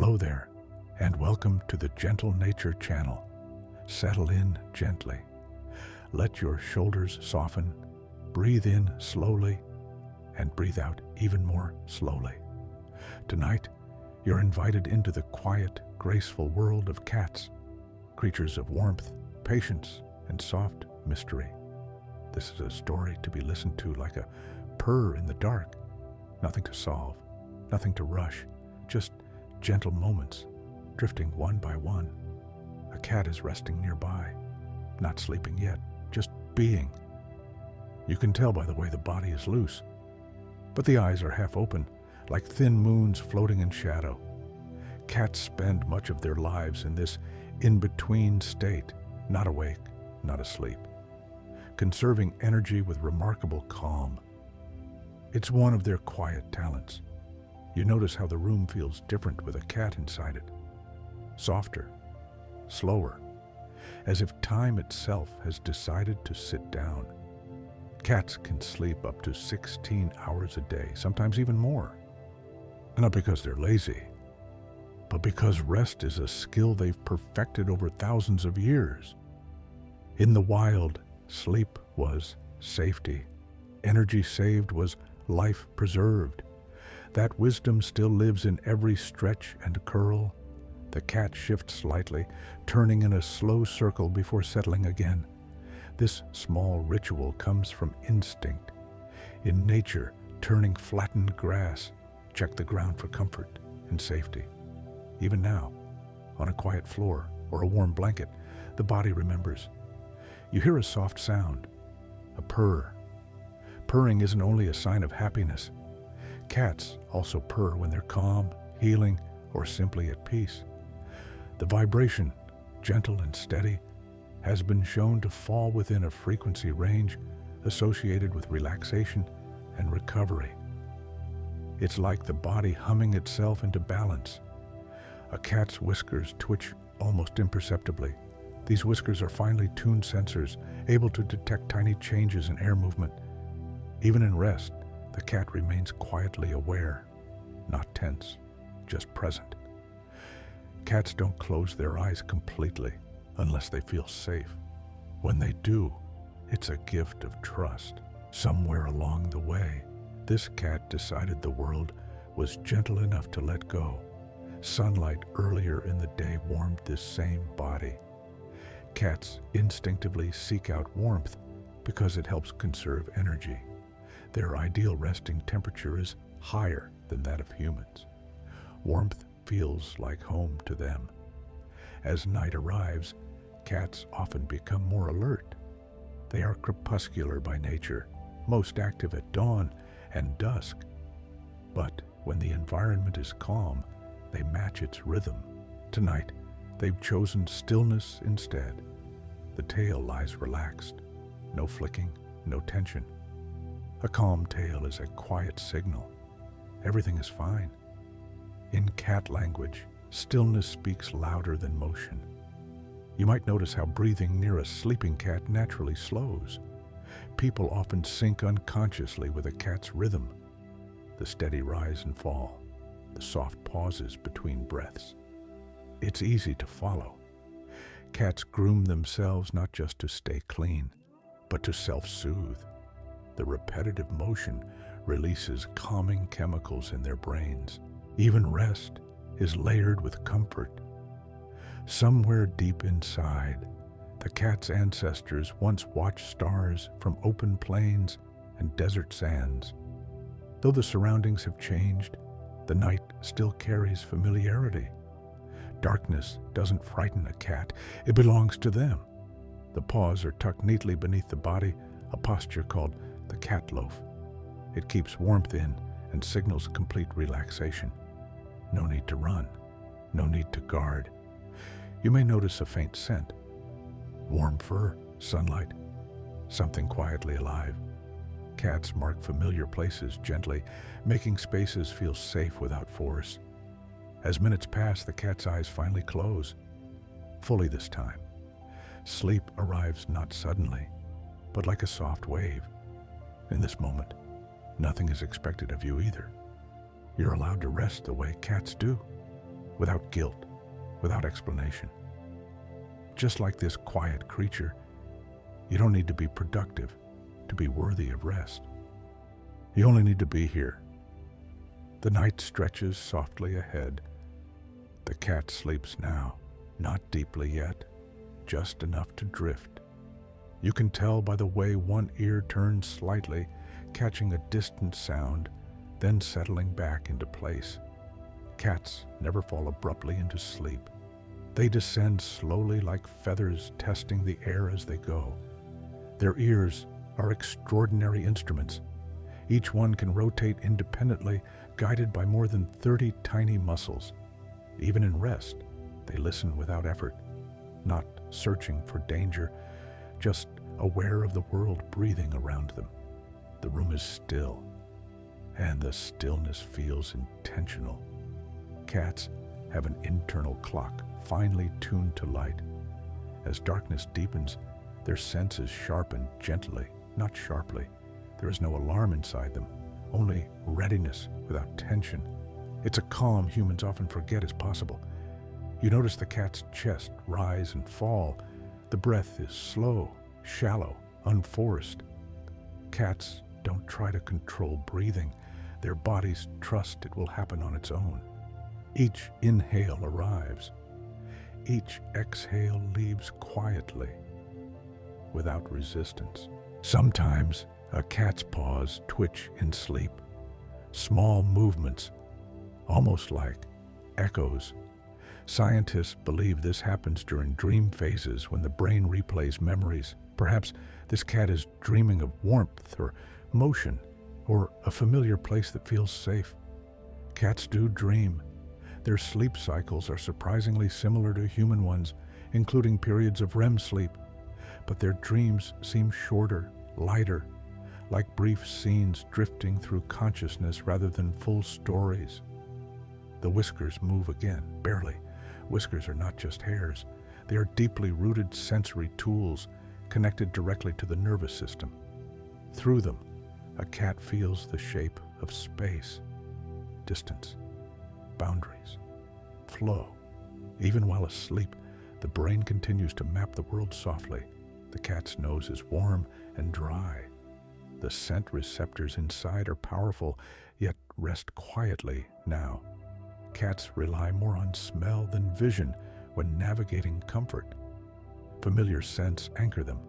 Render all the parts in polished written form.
Hello there, and welcome to the Gentle Nature channel. Settle in gently. Let your shoulders soften. Breathe in slowly and breathe out even more slowly. Tonight, you're invited into the quiet, graceful world of cats, creatures of warmth, patience, and soft mystery. This is a story to be listened to like a purr in the dark. Nothing to solve, nothing to rush, just gentle moments, drifting one by one. A cat is resting nearby, not sleeping yet, just being. You can tell by the way the body is loose, but the eyes are half open, like thin moons floating in shadow. Cats spend much of their lives in this in-between state, not awake, not asleep, conserving energy with remarkable calm. It's one of their quiet talents. You notice how the room feels different with a cat inside it. Softer, slower, as if time itself has decided to sit down. Cats can sleep up to 16 hours a day, sometimes even more. Not because they're lazy, but because rest is a skill they've perfected over thousands of years. In the wild, sleep was safety. Energy saved was life preserved. That wisdom still lives in every stretch and curl. The cat shifts slightly, turning in a slow circle before settling again. This small ritual comes from instinct. In nature, turning flattened grass, check the ground for comfort and safety. Even now, on a quiet floor or a warm blanket, the body remembers. You hear a soft sound, a purr. Purring isn't only a sign of happiness. Cats also purr when they're calm, healing, or simply at peace. The vibration, gentle and steady, has been shown to fall within a frequency range associated with relaxation and recovery. It's like the body humming itself into balance. A cat's whiskers twitch almost imperceptibly. These whiskers are finely tuned sensors, able to detect tiny changes in air movement. Even in rest, the cat remains quietly aware, not tense, just present. Cats don't close their eyes completely unless they feel safe. When they do, it's a gift of trust. Somewhere along the way, this cat decided the world was gentle enough to let go. Sunlight earlier in the day warmed this same body. Cats instinctively seek out warmth because it helps conserve energy. Their ideal resting temperature is higher than that of humans. Warmth feels like home to them. As night arrives, cats often become more alert. They are crepuscular by nature, most active at dawn and dusk. But when the environment is calm, they match its rhythm. Tonight, they've chosen stillness instead. The tail lies relaxed, no flicking, no tension. A calm tail is a quiet signal. Everything is fine. In cat language, stillness speaks louder than motion. You might notice how breathing near a sleeping cat naturally slows. People often sync unconsciously with a cat's rhythm. The steady rise and fall, the soft pauses between breaths. It's easy to follow. Cats groom themselves not just to stay clean, but to self-soothe. The repetitive motion releases calming chemicals in their brains. Even rest is layered with comfort. Somewhere deep inside, the cat's ancestors once watched stars from open plains and desert sands. Though the surroundings have changed, the night still carries familiarity. Darkness doesn't frighten a cat, it belongs to them. The paws are tucked neatly beneath the body, a posture called the cat loaf. It keeps warmth in and signals complete relaxation. No need to run, no need to guard. You may notice a faint scent. Warm fur, sunlight, something quietly alive. Cats mark familiar places gently, making spaces feel safe without force. As minutes pass, the cat's eyes finally close. Fully this time. Sleep arrives not suddenly, but like a soft wave. In this moment, nothing is expected of you either. You're allowed to rest the way cats do, without guilt, without explanation. Just like this quiet creature, you don't need to be productive to be worthy of rest. You only need to be here. The night stretches softly ahead. The cat sleeps now, not deeply yet, just enough to drift. You can tell by the way one ear turns slightly, catching a distant sound, then settling back into place. Cats never fall abruptly into sleep. They descend slowly like feathers testing the air as they go. Their ears are extraordinary instruments. Each one can rotate independently, guided by more than 30 tiny muscles. Even in rest, they listen without effort, not searching for danger, just aware of the world breathing around them. The room is still, and the stillness feels intentional. Cats have an internal clock finely tuned to light. As darkness deepens, their senses sharpen gently, not sharply. There is no alarm inside them, only readiness without tension. It's a calm humans often forget is possible. You notice the cat's chest rise and fall. The breath is slow, shallow, unforced. Cats don't try to control breathing. Their bodies trust it will happen on its own. Each inhale arrives. Each exhale leaves quietly, without resistance. Sometimes a cat's paws twitch in sleep. Small movements, almost like echoes. Scientists believe this happens during dream phases when the brain replays memories. Perhaps this cat is dreaming of warmth or motion or a familiar place that feels safe. Cats do dream. Their sleep cycles are surprisingly similar to human ones, including periods of REM sleep. But their dreams seem shorter, lighter, like brief scenes drifting through consciousness rather than full stories. The whiskers move again, barely. Whiskers are not just hairs. They are deeply rooted sensory tools connected directly to the nervous system. Through them, a cat feels the shape of space, distance, boundaries, flow. Even while asleep, the brain continues to map the world softly. The cat's nose is warm and dry. The scent receptors inside are powerful, yet rest quietly now. Cats rely more on smell than vision when navigating comfort. Familiar scents anchor them.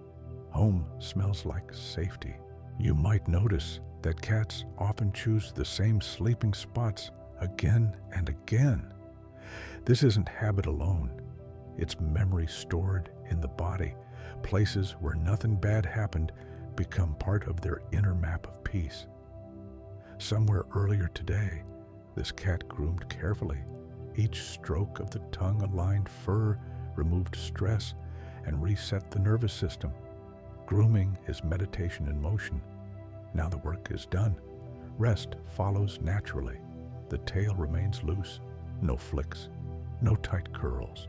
Home smells like safety. You might notice that cats often choose the same sleeping spots again and again. This isn't habit alone. It's memory stored in the body. Places where nothing bad happened become part of their inner map of peace. Somewhere earlier today, this cat groomed carefully. Each stroke of the tongue-aligned fur removed stress and reset the nervous system. Grooming is meditation in motion. Now the work is done. Rest follows naturally. The tail remains loose. No flicks, no tight curls.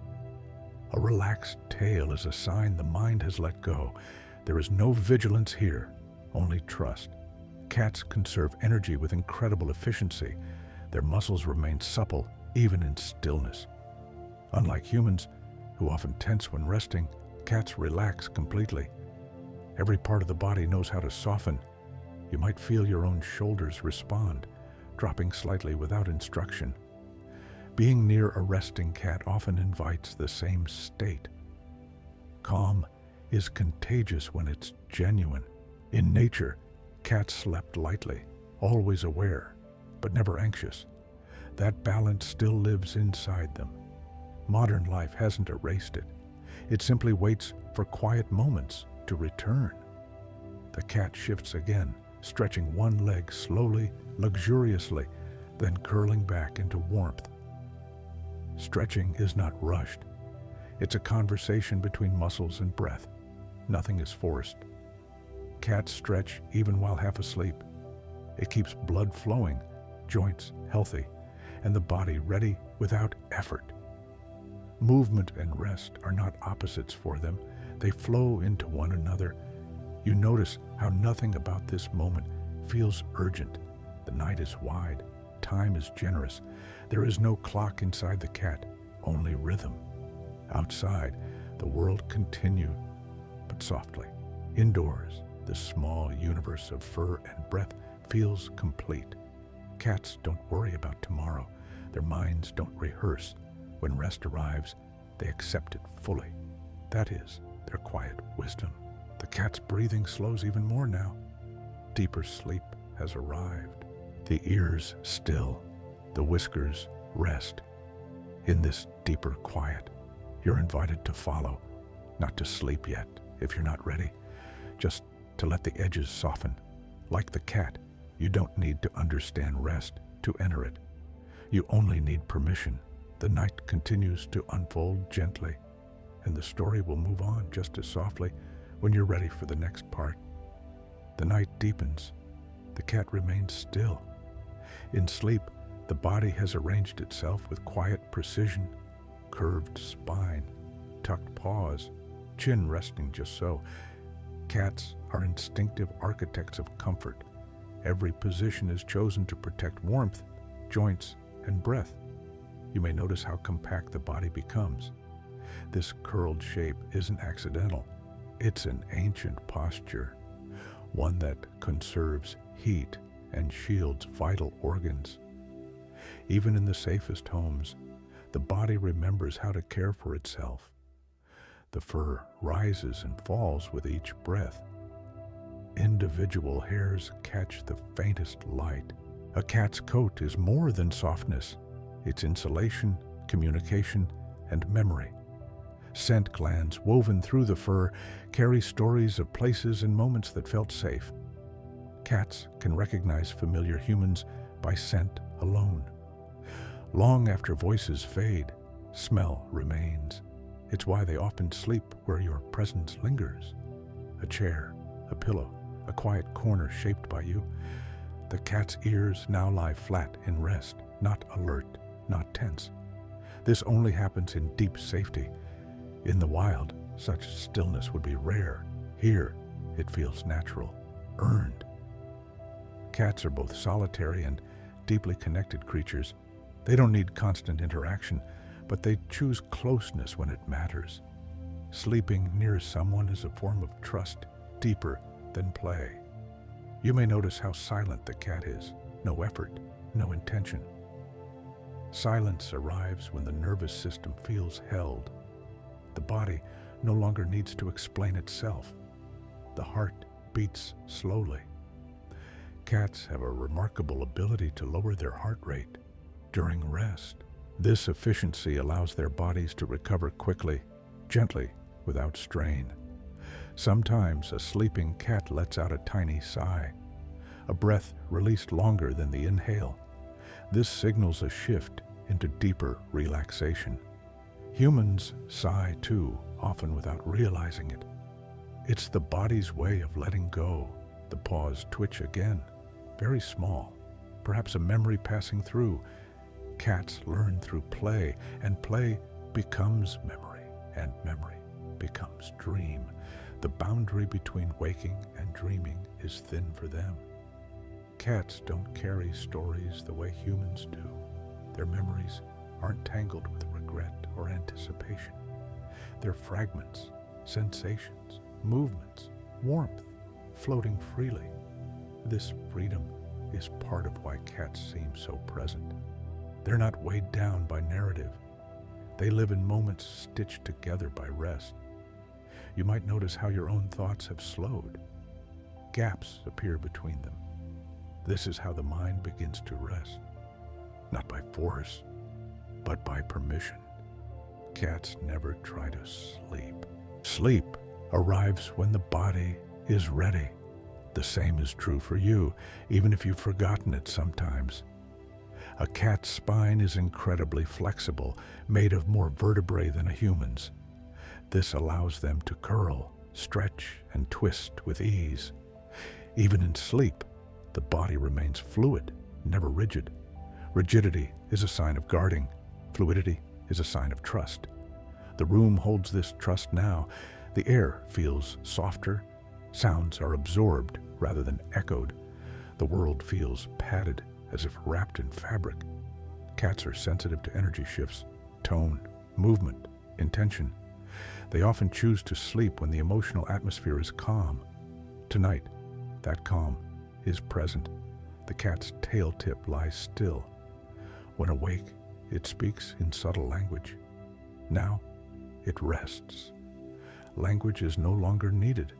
A relaxed tail is a sign the mind has let go. There is no vigilance here, only trust. Cats conserve energy with incredible efficiency. Their muscles remain supple, even in stillness. Unlike humans, who often tense when resting, cats relax completely. Every part of the body knows how to soften. You might feel your own shoulders respond, dropping slightly without instruction. Being near a resting cat often invites the same state. Calm is contagious when it's genuine. In nature, cats slept lightly, always aware, but never anxious. That balance still lives inside them. Modern life hasn't erased it. It simply waits for quiet moments to return. The cat shifts again, stretching one leg slowly, luxuriously, then curling back into warmth. Stretching is not rushed. It's a conversation between muscles and breath. Nothing is forced. Cats stretch even while half asleep. It keeps blood flowing, joints healthy, and the body ready without effort. Movement and rest are not opposites for them. They flow into one another. You notice how nothing about this moment feels urgent. The night is wide. time is generous. There is no clock inside the cat, only rhythm. Outside, the world continues, but softly. Indoors, the small universe of fur and breath feels complete. Cats don't worry about tomorrow. Their minds don't rehearse. When rest arrives, they accept it fully. That is their quiet wisdom. The cat's breathing slows even more now. Deeper sleep has arrived. The ears still, the whiskers rest. In this deeper quiet, you're invited to follow, not to sleep yet if you're not ready, just to let the edges soften. Like the cat, you don't need to understand rest to enter it. You only need permission. The night continues to unfold gently, and the story will move on just as softly when you're ready for the next part. The night deepens. The cat remains still. In sleep, the body has arranged itself with quiet precision. Curved spine, tucked paws, chin resting just so. Cats are instinctive architects of comfort. Every position is chosen to protect warmth, joints, and breath. You may notice how compact the body becomes. This curled shape isn't accidental. It's an ancient posture, one that conserves heat and shields vital organs. Even in the safest homes, the body remembers how to care for itself. The fur rises and falls with each breath. Individual hairs catch the faintest light. A cat's coat is more than softness. It's insulation, communication, and memory. Scent glands woven through the fur carry stories of places and moments that felt safe. Cats can recognize familiar humans by scent alone. Long after voices fade, smell remains. It's why they often sleep where your presence lingers. A chair, a pillow, a quiet corner shaped by you. The cat's ears now lie flat in rest, not alert, not tense. This only happens in deep safety. In the wild, such stillness would be rare. Here, it feels natural, earned. Cats are both solitary and deeply connected creatures. They don't need constant interaction, but they choose closeness when it matters. Sleeping near someone is a form of trust, deeper than play. You may notice how silent the cat is. No effort, no intention. Silence arrives when the nervous system feels held. The body no longer needs to explain itself. The heart beats slowly. Cats have a remarkable ability to lower their heart rate during rest. This efficiency allows their bodies to recover quickly, gently, without strain. Sometimes a sleeping cat lets out a tiny sigh, a breath released longer than the inhale. This signals a shift into deeper relaxation. Humans sigh too, often without realizing it. It's the body's way of letting go. The paws twitch again, very small, perhaps a memory passing through. Cats learn through play, and play becomes memory, and memory becomes dream. The boundary between waking and dreaming is thin for them. Cats don't carry stories the way humans do. Their memories aren't tangled with regret or anticipation. They're fragments, sensations, movements, warmth, floating freely. This freedom is part of why cats seem so present. They're not weighed down by narrative. They live in moments stitched together by rest. You might notice how your own thoughts have slowed. Gaps appear between them. This is how the mind begins to rest. Not by force, but by permission. Cats never try to sleep. Sleep arrives when the body is ready. The same is true for you, even if you've forgotten it sometimes. A cat's spine is incredibly flexible, made of more vertebrae than a human's. This allows them to curl, stretch, and twist with ease. Even in sleep, the body remains fluid, never rigid. Rigidity is a sign of guarding. Fluidity is a sign of trust. The room holds this trust now. The air feels softer. Sounds are absorbed rather than echoed. The world feels padded as if wrapped in fabric. Cats are sensitive to energy shifts, tone, movement, intention. They often choose to sleep when the emotional atmosphere is calm. Tonight, that calm is present. The cat's tail tip lies still. When awake, it speaks in subtle language. Now, it rests. Language is no longer needed.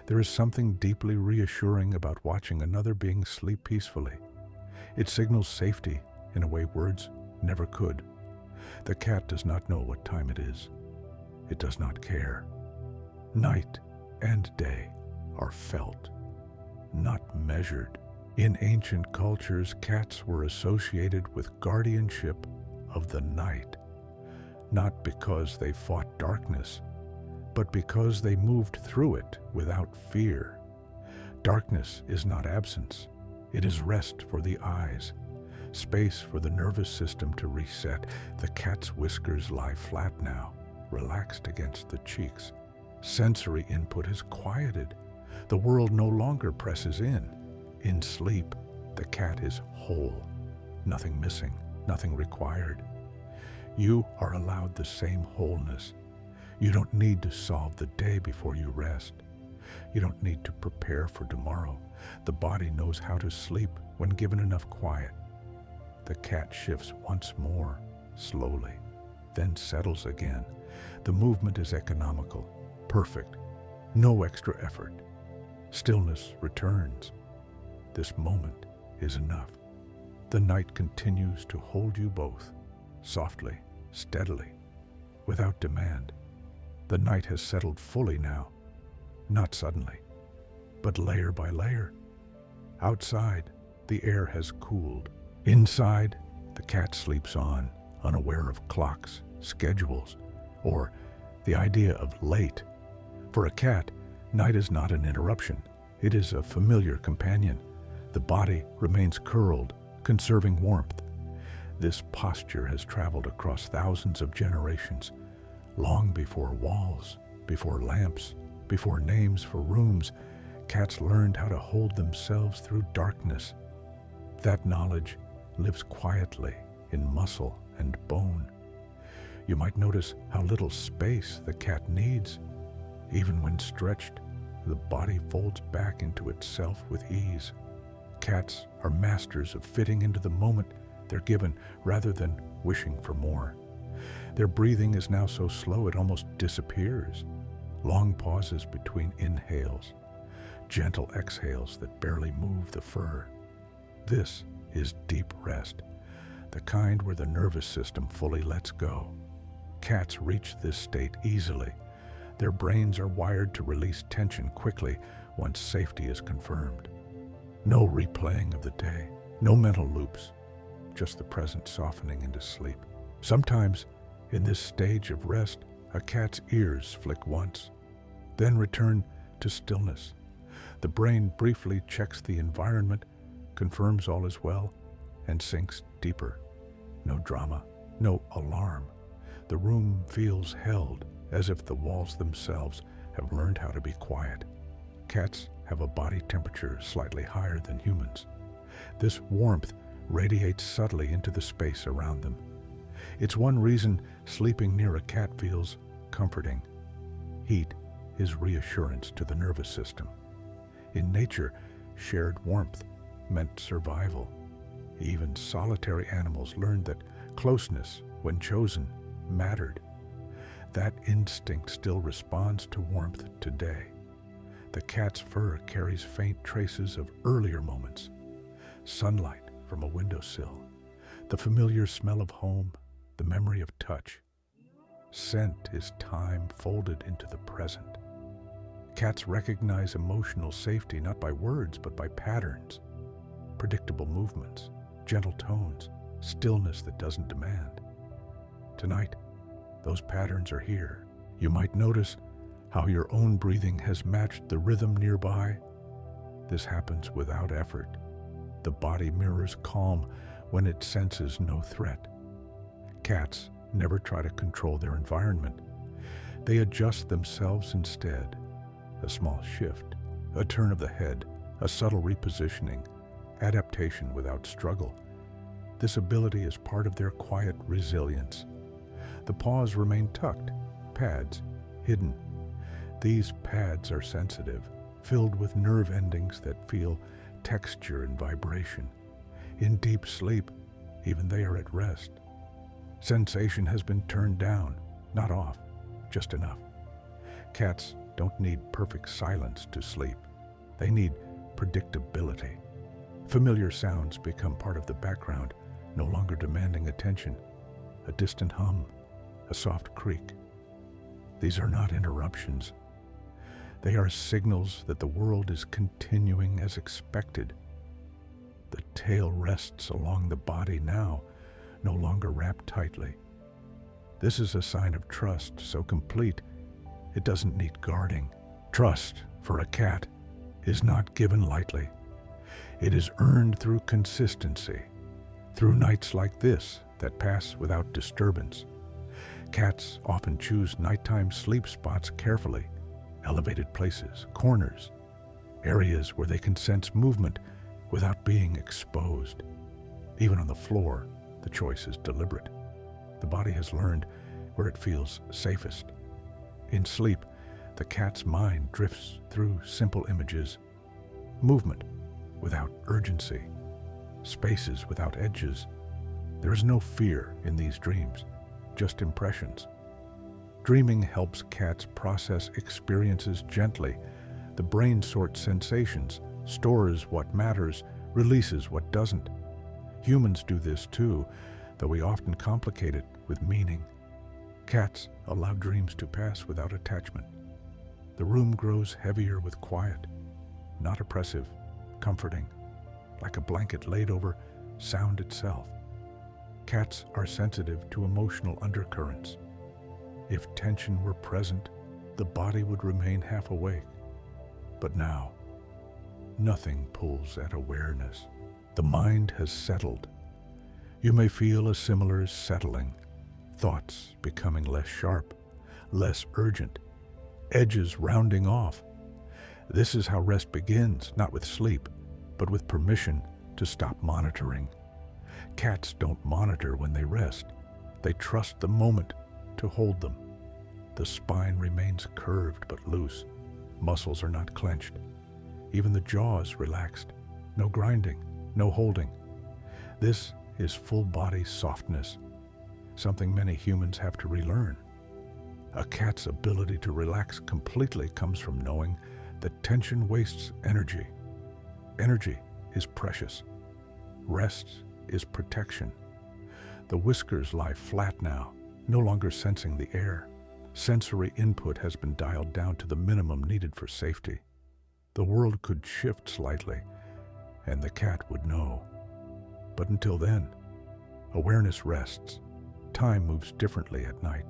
There is something deeply reassuring about watching another being sleep peacefully. It signals safety in a way words never could. The cat does not know what time it is. It does not care. Night and day are felt, not measured. In ancient cultures, cats were associated with guardianship of the night, not because they fought darkness, but because they moved through it without fear. Darkness is not absence. It is rest for the eyes, space for the nervous system to reset. The cat's whiskers lie flat now, relaxed against the cheeks. Sensory input is quieted. The world no longer presses in. In sleep, the cat is whole. Nothing missing, nothing required. You are allowed the same wholeness. You don't need to solve the day before you rest. You don't need to prepare for tomorrow. The body knows how to sleep when given enough quiet. The cat shifts once more, slowly, then settles again. The movement is economical, perfect, no extra effort. Stillness returns. This moment is enough. The night continues to hold you both, softly, steadily, without demand. The night has settled fully now, not suddenly, but layer by layer. Outside, the air has cooled. Inside, the cat sleeps on, unaware of clocks, schedules, or the idea of late. For a cat, night is not an interruption. It is a familiar companion. The body remains curled, conserving warmth. This posture has traveled across thousands of generations, long before walls, before lamps, before names for rooms. Cats learned how to hold themselves through darkness. That knowledge lives quietly in muscle and bone. You might notice how little space the cat needs. Even when stretched, the body folds back into itself with ease. Cats are masters of fitting into the moment they're given rather than wishing for more. Their breathing is now so slow it almost disappears. Long pauses between inhales, gentle exhales that barely move the fur. This is deep rest, the kind where the nervous system fully lets go. Cats reach this state easily. Their brains are wired to release tension quickly once safety is confirmed. No replaying of the day, no mental loops, just the present softening into sleep. Sometimes, in this stage of rest, a cat's ears flick once, then return to stillness. The brain briefly checks the environment, confirms all is well, and sinks deeper. No drama, no alarm. The room feels held, as if the walls themselves have learned how to be quiet. Cats have a body temperature slightly higher than humans. This warmth radiates subtly into the space around them. It's one reason sleeping near a cat feels comforting. Heat is reassurance to the nervous system. In nature, shared warmth meant survival. Even solitary animals learned that closeness, when chosen, mattered. That instinct still responds to warmth today. The cat's fur carries faint traces of earlier moments. Sunlight from a windowsill, the familiar smell of home, the memory of touch. Scent is time folded into the present. Cats recognize emotional safety not by words but by patterns, predictable movements, gentle tones, stillness that doesn't demand. Tonight, those patterns are here. You might notice how your own breathing has matched the rhythm nearby. This happens without effort. The body mirrors calm when it senses no threat. Cats never try to control their environment. They adjust themselves instead. A small shift, a turn of the head, a subtle repositioning, adaptation without struggle. This ability is part of their quiet resilience. The paws remain tucked, pads hidden. These pads are sensitive, filled with nerve endings that feel texture and vibration. In deep sleep, even they are at rest. Sensation has been turned down, not off, just enough. Cats don't need perfect silence to sleep. They need predictability. Familiar sounds become part of the background, no longer demanding attention. A distant hum, a soft creak. These are not interruptions. They are signals that the world is continuing as expected. The tail rests along the body now, no longer wrapped tightly. This is a sign of trust so complete, it doesn't need guarding. Trust, for a cat, is not given lightly. It is earned through consistency, through nights like this that pass without disturbance. Cats often choose nighttime sleep spots carefully, elevated places, corners, areas where they can sense movement without being exposed. Even on the floor, the choice is deliberate. The body has learned where it feels safest. In sleep, the cat's mind drifts through simple images, movement without urgency, spaces without edges. There is no fear in these dreams, just impressions. Dreaming helps cats process experiences gently. The brain sorts sensations, stores what matters, releases what doesn't. Humans do this too, though we often complicate it with meaning. Cats allow dreams to pass without attachment. The room grows heavier with quiet, not oppressive, comforting, like a blanket laid over sound itself. Cats are sensitive to emotional undercurrents. If tension were present, the body would remain half awake. But now, nothing pulls at awareness. The mind has settled. You may feel a similar settling, thoughts becoming less sharp, less urgent, edges rounding off. This is how rest begins, not with sleep, but with permission to stop monitoring. Cats don't monitor when they rest. They trust the moment to hold them. The spine remains curved but loose. Muscles are not clenched. Even the jaws relaxed. No grinding, no holding. This is full-body softness, something many humans have to relearn. A cat's ability to relax completely comes from knowing that tension wastes energy. Energy is precious. Rest is protection. The whiskers lie flat now, no longer sensing the air. Sensory input has been dialed down to the minimum needed for safety. The world could shift slightly, and the cat would know. But until then, awareness rests. Time moves differently at night.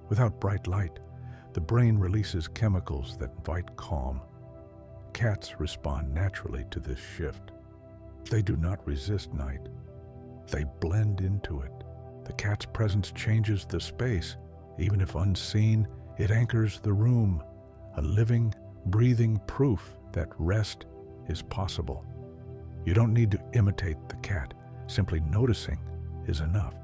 Without bright light, the brain releases chemicals that invite calm. Cats respond naturally to this shift. They do not resist night. They blend into it. The cat's presence changes the space. Even if unseen, it anchors the room, a living, breathing proof that rest is possible. You don't need to imitate the cat. Simply noticing is enough.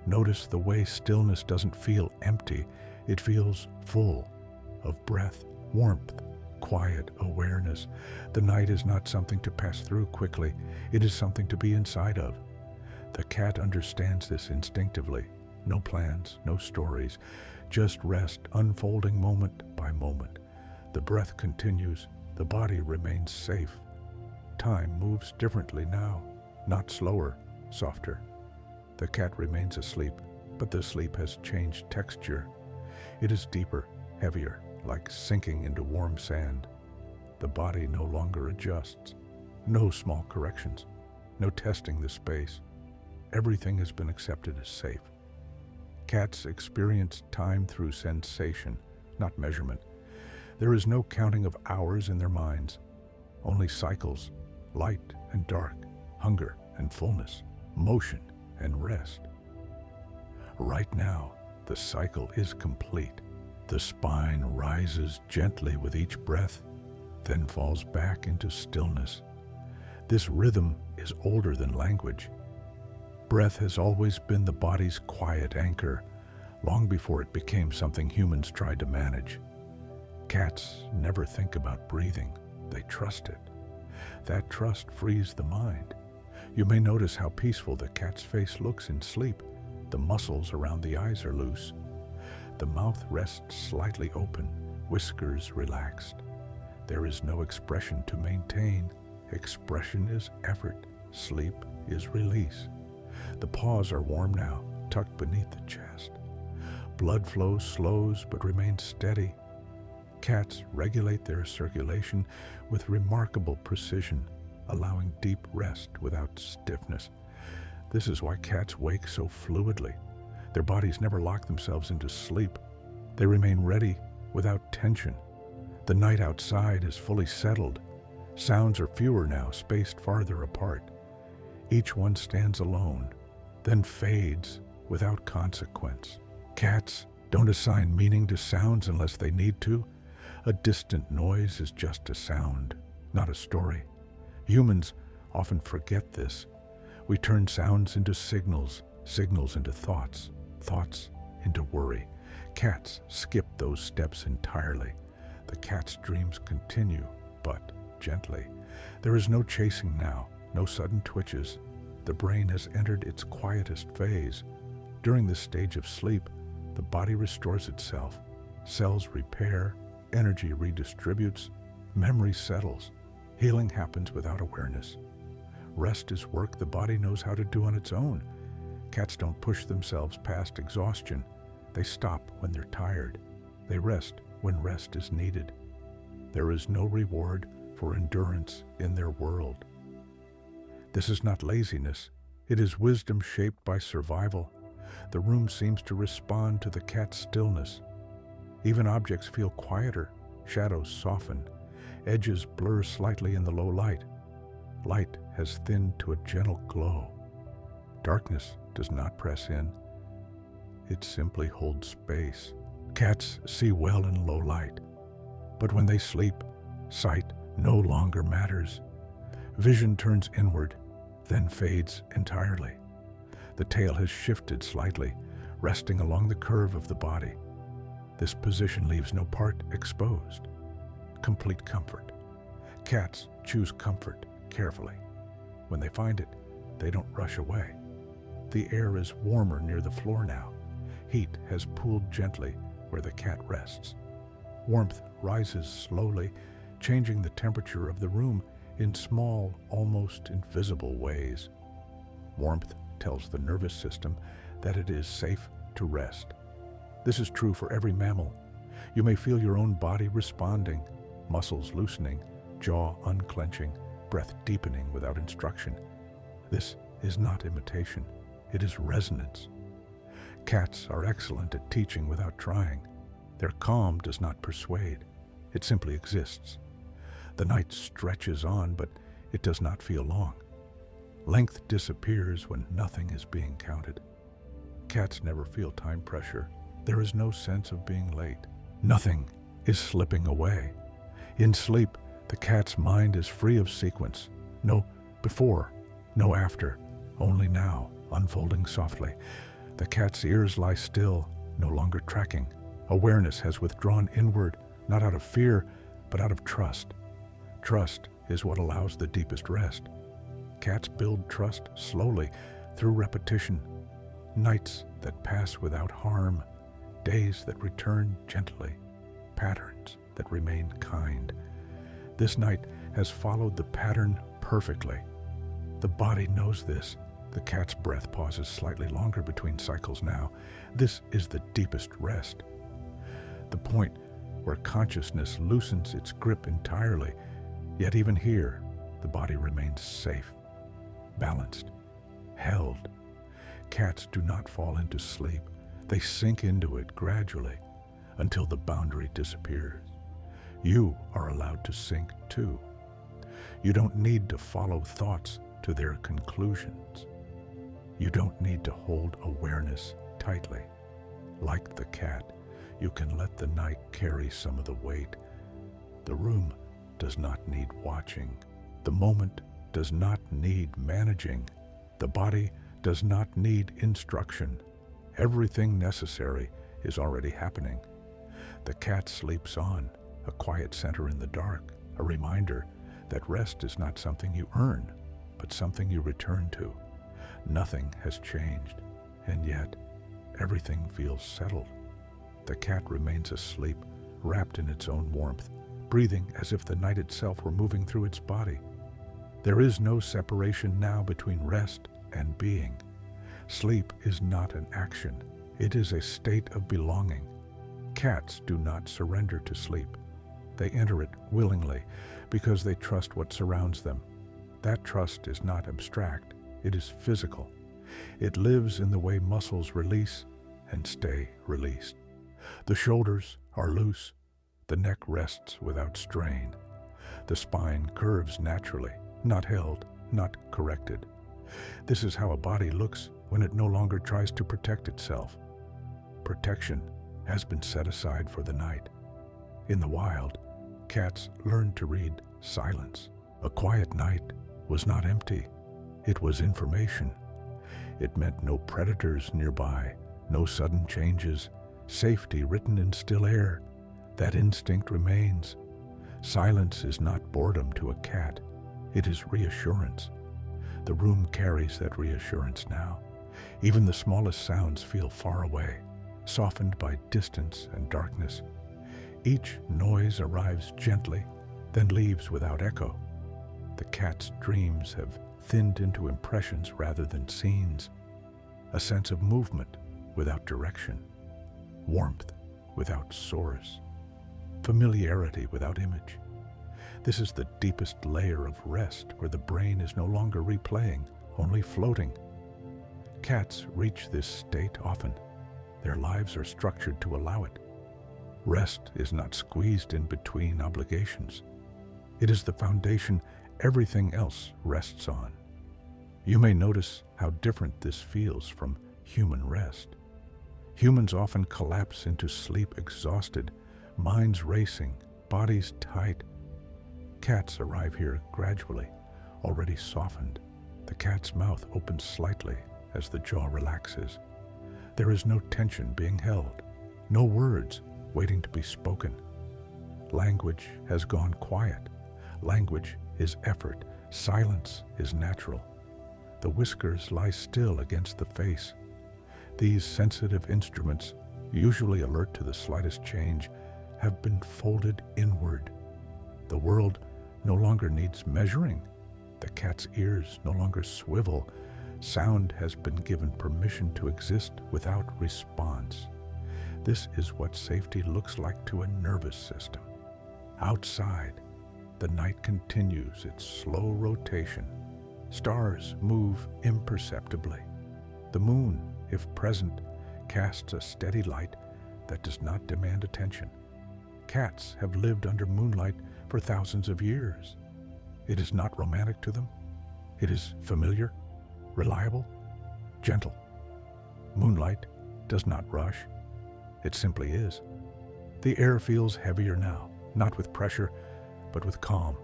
Notice the way stillness doesn't feel empty. It feels full of breath, warmth, quiet awareness. The night is not something to pass through quickly. It is something to be inside of. The cat understands this instinctively. No plans, no stories, just rest unfolding moment by moment. The breath continues. The body remains safe. Time moves differently now, not slower, softer. The cat remains asleep, but the sleep has changed texture. It is deeper, heavier, like sinking into warm sand. The body no longer adjusts. No small corrections. No testing the space. Everything has been accepted as safe. Cats experience time through sensation, not measurement. There is no counting of hours in their minds. Only cycles, light and dark, hunger and fullness, motion and rest. Right now, the cycle is complete. The spine rises gently with each breath, then falls back into stillness. This rhythm is older than language. Breath has always been the body's quiet anchor, long before it became something humans tried to manage. Cats never think about breathing, they trust it. That trust frees the mind. You may notice how peaceful the cat's face looks in sleep. The muscles around the eyes are loose. The mouth rests slightly open, whiskers relaxed. There is no expression to maintain. Expression is effort. Sleep is release. The paws are warm now, tucked beneath the chest. Blood flow slows but remains steady. Cats regulate their circulation with remarkable precision, allowing deep rest without stiffness. This is why cats wake so fluidly. Their bodies never lock themselves into sleep. They remain ready without tension. The night outside is fully settled. Sounds are fewer now, spaced farther apart. Each one stands alone, then fades without consequence. Cats don't assign meaning to sounds unless they need to. A distant noise is just a sound, not a story. Humans often forget this. We turn sounds into signals, signals into thoughts, thoughts into worry. Cats skip those steps entirely. The cat's dreams continue, but gently. There is no chasing now, no sudden twitches. The brain has entered its quietest phase. During this stage of sleep, the body restores itself. Cells repair, energy redistributes, memory settles. Healing happens without awareness. Rest is work the body knows how to do on its own. Cats don't push themselves past exhaustion. They stop when they're tired. They rest when rest is needed. There is no reward for endurance in their world. This is not laziness. It is wisdom shaped by survival. The room seems to respond to the cat's stillness. Even objects feel quieter. Shadows soften. Edges blur slightly in the low light. Light has thinned to a gentle glow. Darkness does not press in. It simply holds space. Cats see well in low light. But when they sleep, sight no longer matters. Vision turns inward, then fades entirely. The tail has shifted slightly, resting along the curve of the body. This position leaves no part exposed. Complete comfort. Cats choose comfort carefully. When they find it, they don't rush away. The air is warmer near the floor now. Heat has pooled gently where the cat rests. Warmth rises slowly, changing the temperature of the room in small, almost invisible ways. Warmth tells the nervous system that it is safe to rest. This is true for every mammal. You may feel your own body responding, muscles loosening, jaw unclenching, breath deepening without instruction. This is not imitation. It is resonance. Cats are excellent at teaching without trying. Their calm does not persuade. It simply exists. The night stretches on, but it does not feel long. Length disappears when nothing is being counted. Cats never feel time pressure. There is no sense of being late. Nothing is slipping away. In sleep, the cat's mind is free of sequence. No before, no after, only now, unfolding softly. The cat's ears lie still, no longer tracking. Awareness has withdrawn inward, not out of fear, but out of trust. Trust is what allows the deepest rest. Cats build trust slowly, through repetition. Nights that pass without harm, days that return gently, patterns that remain kind. This night has followed the pattern perfectly. The body knows this. The cat's breath pauses slightly longer between cycles now. This is the deepest rest. The point where consciousness loosens its grip entirely, yet even here, the body remains safe, balanced, held. Cats do not fall into sleep. They sink into it gradually until the boundary disappears. You are allowed to sink too. You don't need to follow thoughts to their conclusions. You don't need to hold awareness tightly. Like the cat, you can let the night carry some of the weight. The room does not need watching. The moment does not need managing. The body does not need instruction. Everything necessary is already happening. The cat sleeps on, a quiet center in the dark, a reminder that rest is not something you earn, but something you return to. Nothing has changed, and yet everything feels settled. The cat remains asleep, wrapped in its own warmth, breathing as if the night itself were moving through its body. There is no separation now between rest and being. Sleep is not an action. It is a state of belonging. Cats do not surrender to sleep. They enter it willingly because they trust what surrounds them. That trust is not abstract. It is physical. It lives in the way muscles release and stay released. The shoulders are loose. The neck rests without strain. The spine curves naturally, not held, not corrected. This is how a body looks when it no longer tries to protect itself. Protection has been set aside for the night. In the wild, cats learned to read silence. A quiet night was not empty. It was information. It meant no predators nearby, no sudden changes, safety written in still air. That instinct remains. Silence is not boredom to a cat. It is reassurance. The room carries that reassurance now. Even the smallest sounds feel far away, softened by distance and darkness. Each noise arrives gently, then leaves without echo. The cat's dreams have thinned into impressions rather than scenes. A sense of movement without direction. Warmth without source. Familiarity without image. This is the deepest layer of rest where the brain is no longer replaying, only floating. Cats reach this state often. Their lives are structured to allow it. Rest is not squeezed in between obligations. It is the foundation everything else rests on. You may notice how different this feels from human rest. Humans often collapse into sleep exhausted, minds racing, bodies tight. Cats arrive here gradually, already softened. The cat's mouth opens slightly as the jaw relaxes. There is no tension being held, no words waiting to be spoken. Language has gone quiet. Language is effort. Silence is natural. The whiskers lie still against the face. These sensitive instruments, usually alert to the slightest change, have been folded inward. The world no longer needs measuring. The cat's ears no longer swivel. Sound has been given permission to exist without response. This is what safety looks like to a nervous system. Outside, the night continues its slow rotation. Stars move imperceptibly. The moon, if present, casts a steady light that does not demand attention. Cats have lived under moonlight for thousands of years. It is not romantic to them. It is familiar, reliable, gentle. Moonlight does not rush. It simply is. The air feels heavier now, not with pressure, but with calm.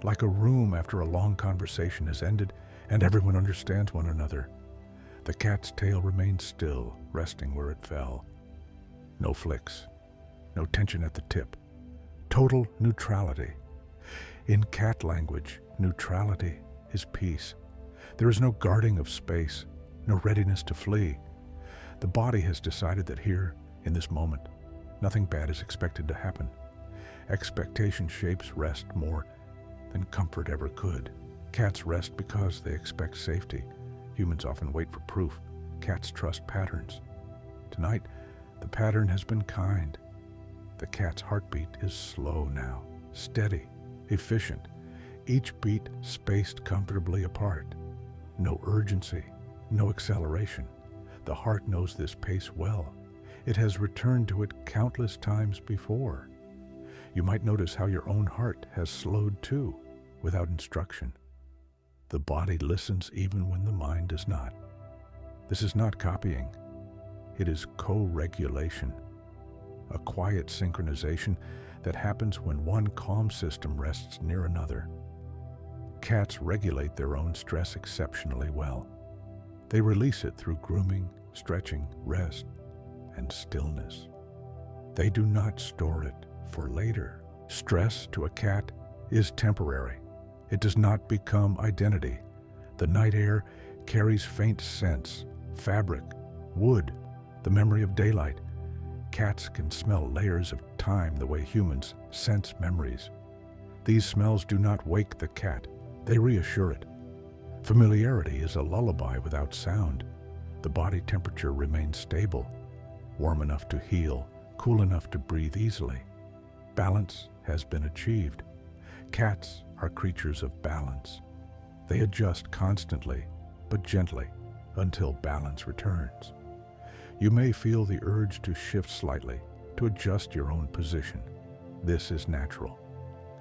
Like a room after a long conversation has ended and everyone understands one another. The cat's tail remains still, resting where it fell. No flicks, no tension at the tip. Total neutrality. In cat language, neutrality is peace. There is no guarding of space, no readiness to flee. The body has decided that here, in this moment, nothing bad is expected to happen. Expectation shapes rest more than comfort ever could. Cats rest because they expect safety. Humans often wait for proof. Cats trust patterns. Tonight, the pattern has been kind. The cat's heartbeat is slow now, steady, efficient, each beat spaced comfortably apart. No urgency, no acceleration. The heart knows this pace well. It has returned to it countless times before. You might notice how your own heart has slowed too, without instruction. The body listens even when the mind does not. This is not copying. It is co-regulation, a quiet synchronization that happens when one calm system rests near another. Cats regulate their own stress exceptionally well. They release it through grooming, stretching, rest, and stillness. They do not store it for later. Stress to a cat is temporary. It does not become identity. The night air carries faint scents, fabric, wood, the memory of daylight. Cats can smell layers of time the way humans sense memories. These smells do not wake the cat, they reassure it. Familiarity is a lullaby without sound. The body temperature remains stable, warm enough to heal, cool enough to breathe easily. Balance has been achieved. Cats are creatures of balance. They adjust constantly, but gently, until balance returns. You may feel the urge to shift slightly, to adjust your own position. This is natural.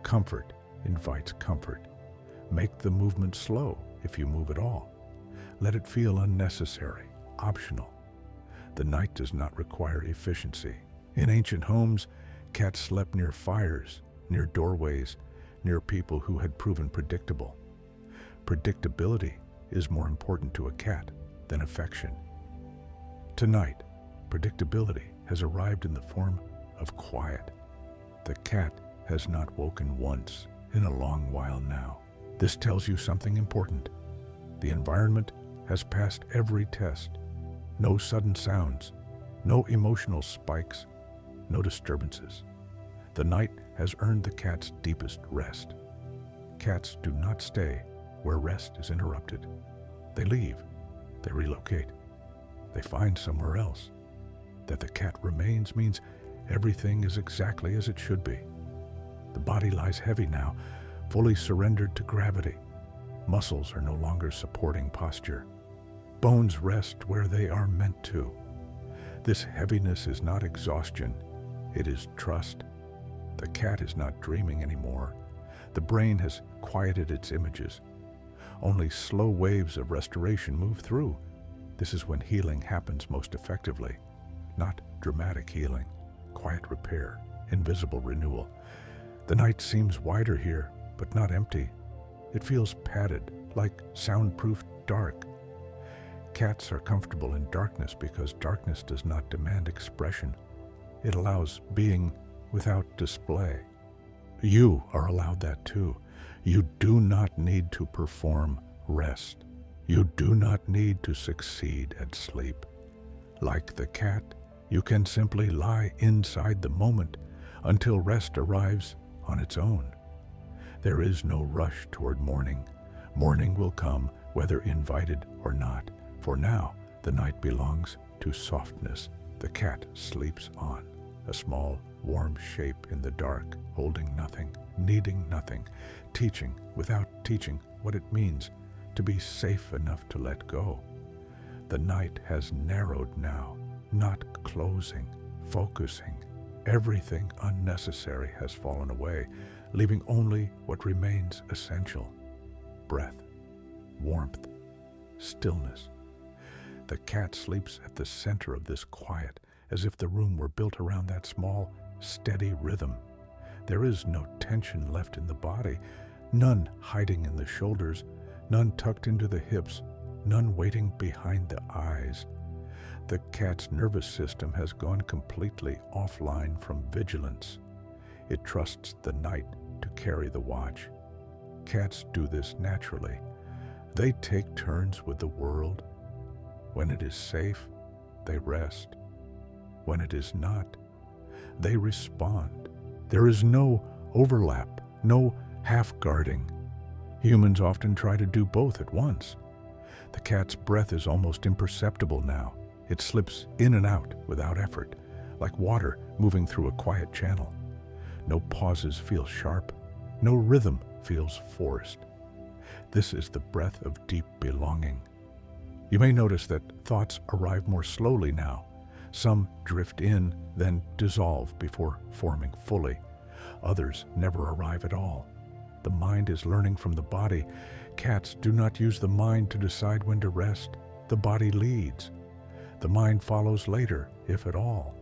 Comfort invites comfort. Make the movement slow if you move at all. Let it feel unnecessary, optional. The night does not require efficiency. In ancient homes, cats slept near fires, near doorways, near people who had proven predictable. Predictability is more important to a cat than affection. Tonight, predictability has arrived in the form of quiet. The cat has not woken once in a long while now. This tells you something important. The environment has passed every test. No sudden sounds, no emotional spikes, no disturbances. The night has earned the cat's deepest rest. Cats do not stay where rest is interrupted. They leave, they relocate, they find somewhere else. That the cat remains means everything is exactly as it should be. The body lies heavy now, fully surrendered to gravity. Muscles are no longer supporting posture. Bones rest where they are meant to. This heaviness is not exhaustion, it is trust. The cat is not dreaming anymore. The brain has quieted its images. Only slow waves of restoration move through. This is when healing happens most effectively. Not dramatic healing, quiet repair, invisible renewal. The night seems wider here, but not empty. It feels padded, like soundproof dark. Cats are comfortable in darkness because darkness does not demand expression. It allows being without display. You are allowed that too. You do not need to perform rest. You do not need to succeed at sleep. Like the cat, you can simply lie inside the moment until rest arrives on its own. There is no rush toward morning. Morning will come whether invited or not. For now, the night belongs to softness. The cat sleeps on, a small, warm shape in the dark, holding nothing, needing nothing, teaching without teaching what it means to be safe enough to let go. The night has narrowed now, not closing, focusing. Everything unnecessary has fallen away, leaving only what remains essential: breath, warmth, stillness. The cat sleeps at the center of this quiet, as if the room were built around that small, steady rhythm. There is no tension left in the body, none hiding in the shoulders, none tucked into the hips, none waiting behind the eyes. The cat's nervous system has gone completely offline from vigilance. It trusts the night to carry the watch. Cats do this naturally. They take turns with the world. When it is safe, they rest. When it is not, they respond. There is no overlap, no half-guarding. Humans often try to do both at once. The cat's breath is almost imperceptible now. It slips in and out without effort, like water moving through a quiet channel. No pauses feel sharp. No rhythm feels forced. This is the breath of deep belonging. You may notice that thoughts arrive more slowly now. Some drift in, then dissolve before forming fully. Others never arrive at all. The mind is learning from the body. Cats do not use the mind to decide when to rest. The body leads. The mind follows later, if at all.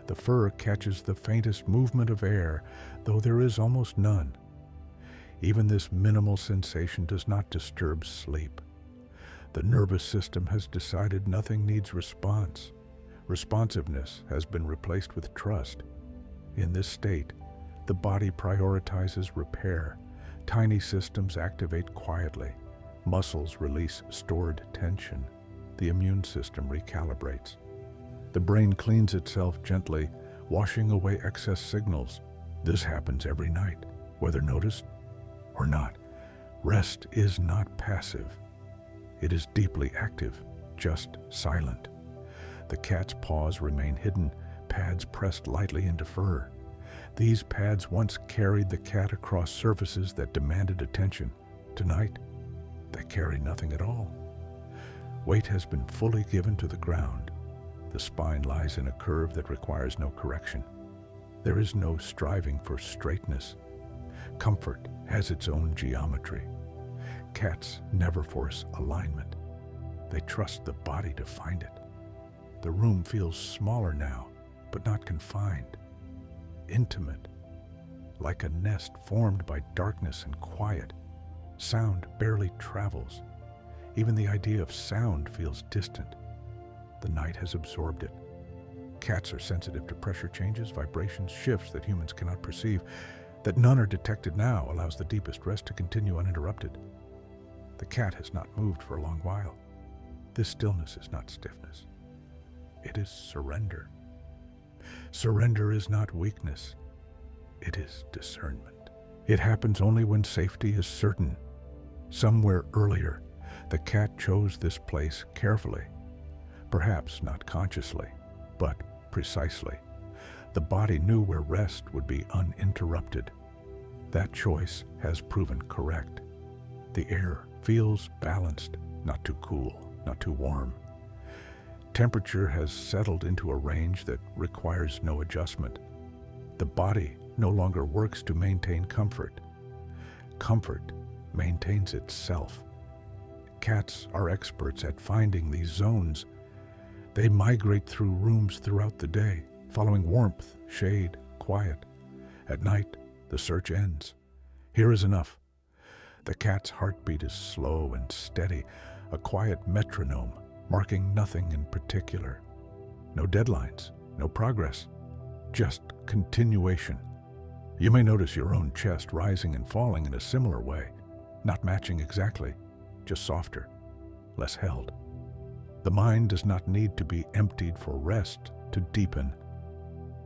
The fur catches the faintest movement of air, though there is almost none. Even this minimal sensation does not disturb sleep. The nervous system has decided nothing needs response. Responsiveness has been replaced with trust. In this state, the body prioritizes repair. Tiny systems activate quietly. Muscles release stored tension. The immune system recalibrates. The brain cleans itself gently, washing away excess signals. This happens every night, whether noticed or not. Rest is not passive. It is deeply active, just silent. The cat's paws remain hidden, pads pressed lightly into fur. These pads once carried the cat across surfaces that demanded attention. Tonight, they carry nothing at all. Weight has been fully given to the ground. The spine lies in a curve that requires no correction. There is no striving for straightness. Comfort has its own geometry. Cats never force alignment. They trust the body to find it. The room feels smaller now, but not confined. Intimate, like a nest formed by darkness and quiet. Sound barely travels. Even the idea of sound feels distant. The night has absorbed it. Cats are sensitive to pressure changes, vibrations, shifts that humans cannot perceive. That none are detected now allows the deepest rest to continue uninterrupted. The cat has not moved for a long while. This stillness is not stiffness. It is surrender. Surrender is not weakness. It is discernment. It happens only when safety is certain. Somewhere earlier, the cat chose this place carefully. Perhaps not consciously, but precisely. The body knew where rest would be uninterrupted. That choice has proven correct. The air feels balanced, not too cool, not too warm. Temperature has settled into a range that requires no adjustment. The body no longer works to maintain comfort. Comfort maintains itself. Cats are experts at finding these zones. They migrate through rooms throughout the day, following warmth, shade, quiet. At night, the search ends. Here is enough. The cat's heartbeat is slow and steady, a quiet metronome, marking nothing in particular. No deadlines, no progress, just continuation. You may notice your own chest rising and falling in a similar way, not matching exactly, just softer, less held. The mind does not need to be emptied for rest to deepen.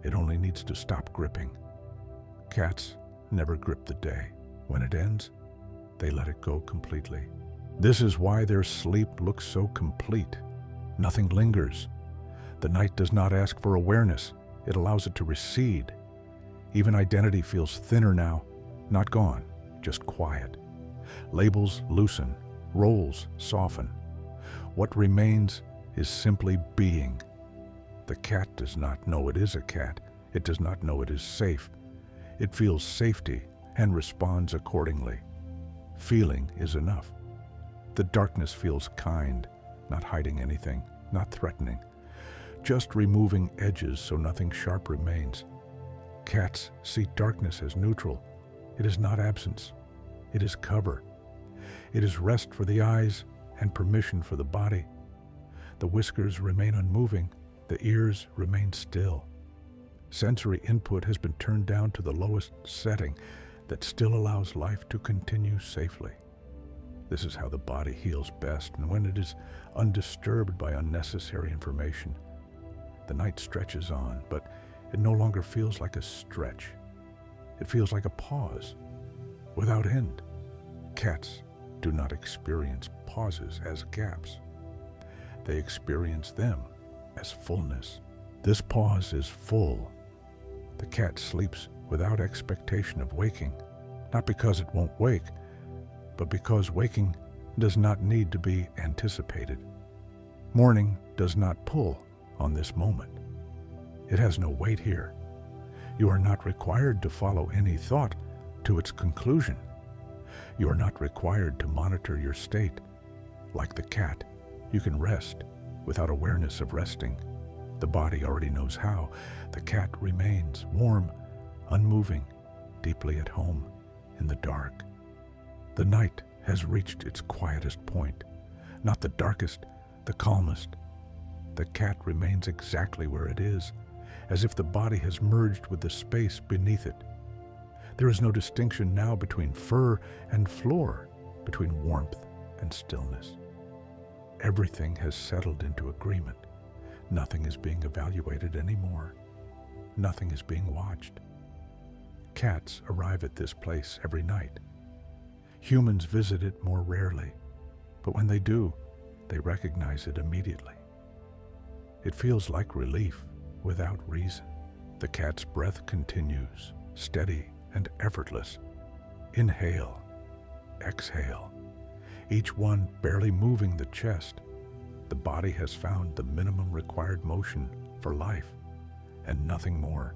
It only needs to stop gripping. Cats never grip the day. When it ends, they let it go completely. This is why their sleep looks so complete. Nothing lingers. The night does not ask for awareness. It allows it to recede. Even identity feels thinner now, not gone, just quiet. Labels loosen, roles soften. What remains is simply being. The cat does not know it is a cat. It does not know it is safe. It feels safety and responds accordingly. Feeling is enough. The darkness feels kind, not hiding anything, not threatening, just removing edges so nothing sharp remains. Cats see darkness as neutral. It is not absence. It is cover. It is rest for the eyes and permission for the body. The whiskers remain unmoving. The ears remain still. Sensory input has been turned down to the lowest setting that still allows life to continue safely. This is how the body heals best, and when it is undisturbed by unnecessary information. The night stretches on, but it no longer feels like a stretch. It feels like a pause, without end. Cats do not experience pauses as gaps. They experience them as fullness. This pause is full. The cat sleeps without expectation of waking, not because it won't wake, but because waking does not need to be anticipated. Morning does not pull on this moment. It has no weight here. You are not required to follow any thought to its conclusion. You are not required to monitor your state. Like the cat, you can rest without awareness of resting. The body already knows how. The cat remains warm, unmoving, deeply at home in the dark. The night has reached its quietest point, not the darkest, the calmest. The cat remains exactly where it is, as if the body has merged with the space beneath it. There is no distinction now between fur and floor, between warmth and stillness. Everything has settled into agreement. Nothing is being evaluated anymore. Nothing is being watched. Cats arrive at this place every night. Humans visit it more rarely, but when they do, they recognize it immediately. It feels like relief without reason. The cat's breath continues, steady and effortless. Inhale, exhale, each one barely moving the chest. The body has found the minimum required motion for life, and nothing more.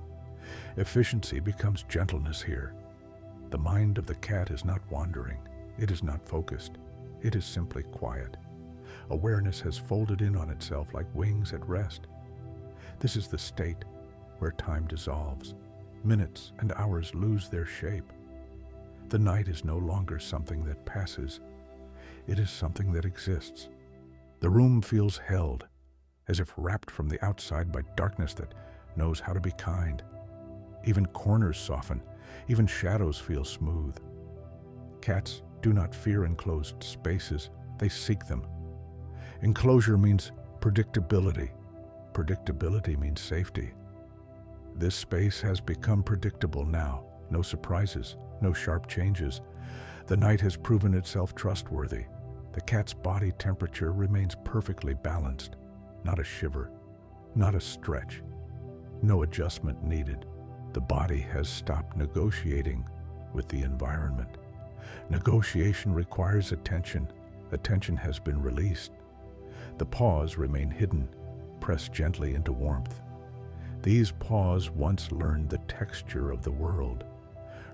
Efficiency becomes gentleness here. The mind of the cat is not wandering. It is not focused. It is simply quiet. Awareness has folded in on itself like wings at rest. This is the state where time dissolves. Minutes and hours lose their shape. The night is no longer something that passes. It is something that exists. The room feels held, as if wrapped from the outside by darkness that knows how to be kind. Even corners soften, even shadows feel smooth. Cats do not fear enclosed spaces, they seek them. Enclosure means predictability. Predictability means safety. This space has become predictable now. No surprises, no sharp changes. The night has proven itself trustworthy. The cat's body temperature remains perfectly balanced. Not a shiver, not a stretch. No adjustment needed. The body has stopped negotiating with the environment. Negotiation requires attention. Attention has been released. The paws remain hidden, pressed gently into warmth. These paws once learned the texture of the world.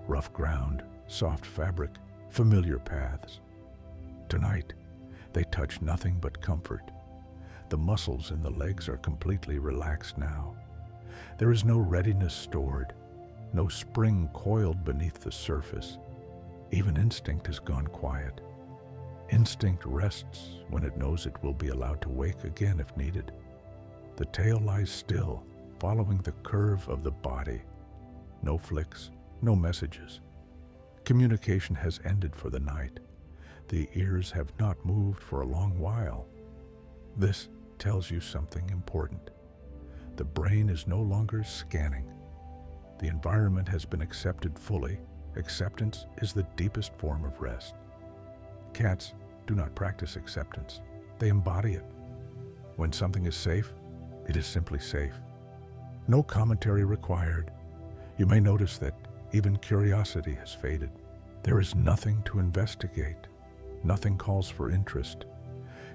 Rough ground, soft fabric, familiar paths. Tonight, they touch nothing but comfort. The muscles in the legs are completely relaxed now. There is no readiness stored, no spring coiled beneath the surface. Even instinct has gone quiet. Instinct rests when it knows it will be allowed to wake again if needed. The tail lies still, following the curve of the body. No flicks, no messages. Communication has ended for the night. The ears have not moved for a long while. This tells you something important. The brain is no longer scanning. The environment has been accepted fully. Acceptance is the deepest form of rest. Cats do not practice acceptance. They embody it. When something is safe, it is simply safe. No commentary required. You may notice that even curiosity has faded. There is nothing to investigate. Nothing calls for interest.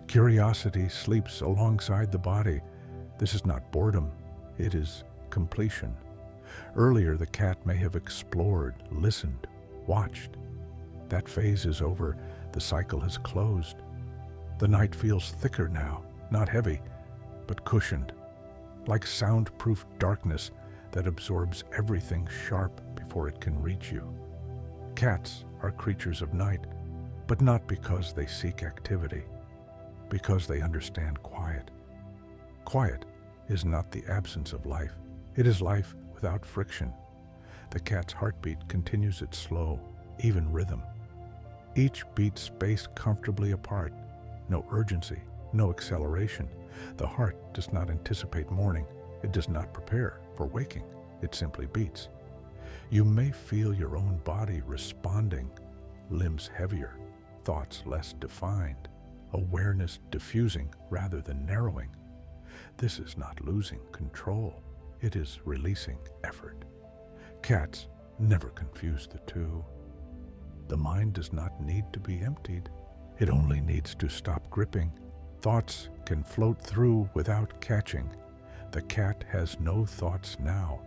Curiosity sleeps alongside the body. This is not boredom, it is completion. Earlier, the cat may have explored, listened, watched. That phase is over. The cycle has closed. The night feels thicker now, not heavy, but cushioned, like soundproof darkness that absorbs everything sharp before it can reach you. Cats are creatures of night, but not because they seek activity, because they understand quiet. Quiet is not the absence of life. It is life without friction. The cat's heartbeat continues its slow, even rhythm. Each beat spaced comfortably apart. No urgency, no acceleration. The heart does not anticipate morning. It does not prepare for waking. It simply beats. You may feel your own body responding, limbs heavier, thoughts less defined, awareness diffusing rather than narrowing. This is not losing control. It is releasing effort. Cats never confuse the two. The mind does not need to be emptied. It only needs to stop gripping. Thoughts can float through without catching. The cat has no thoughts now,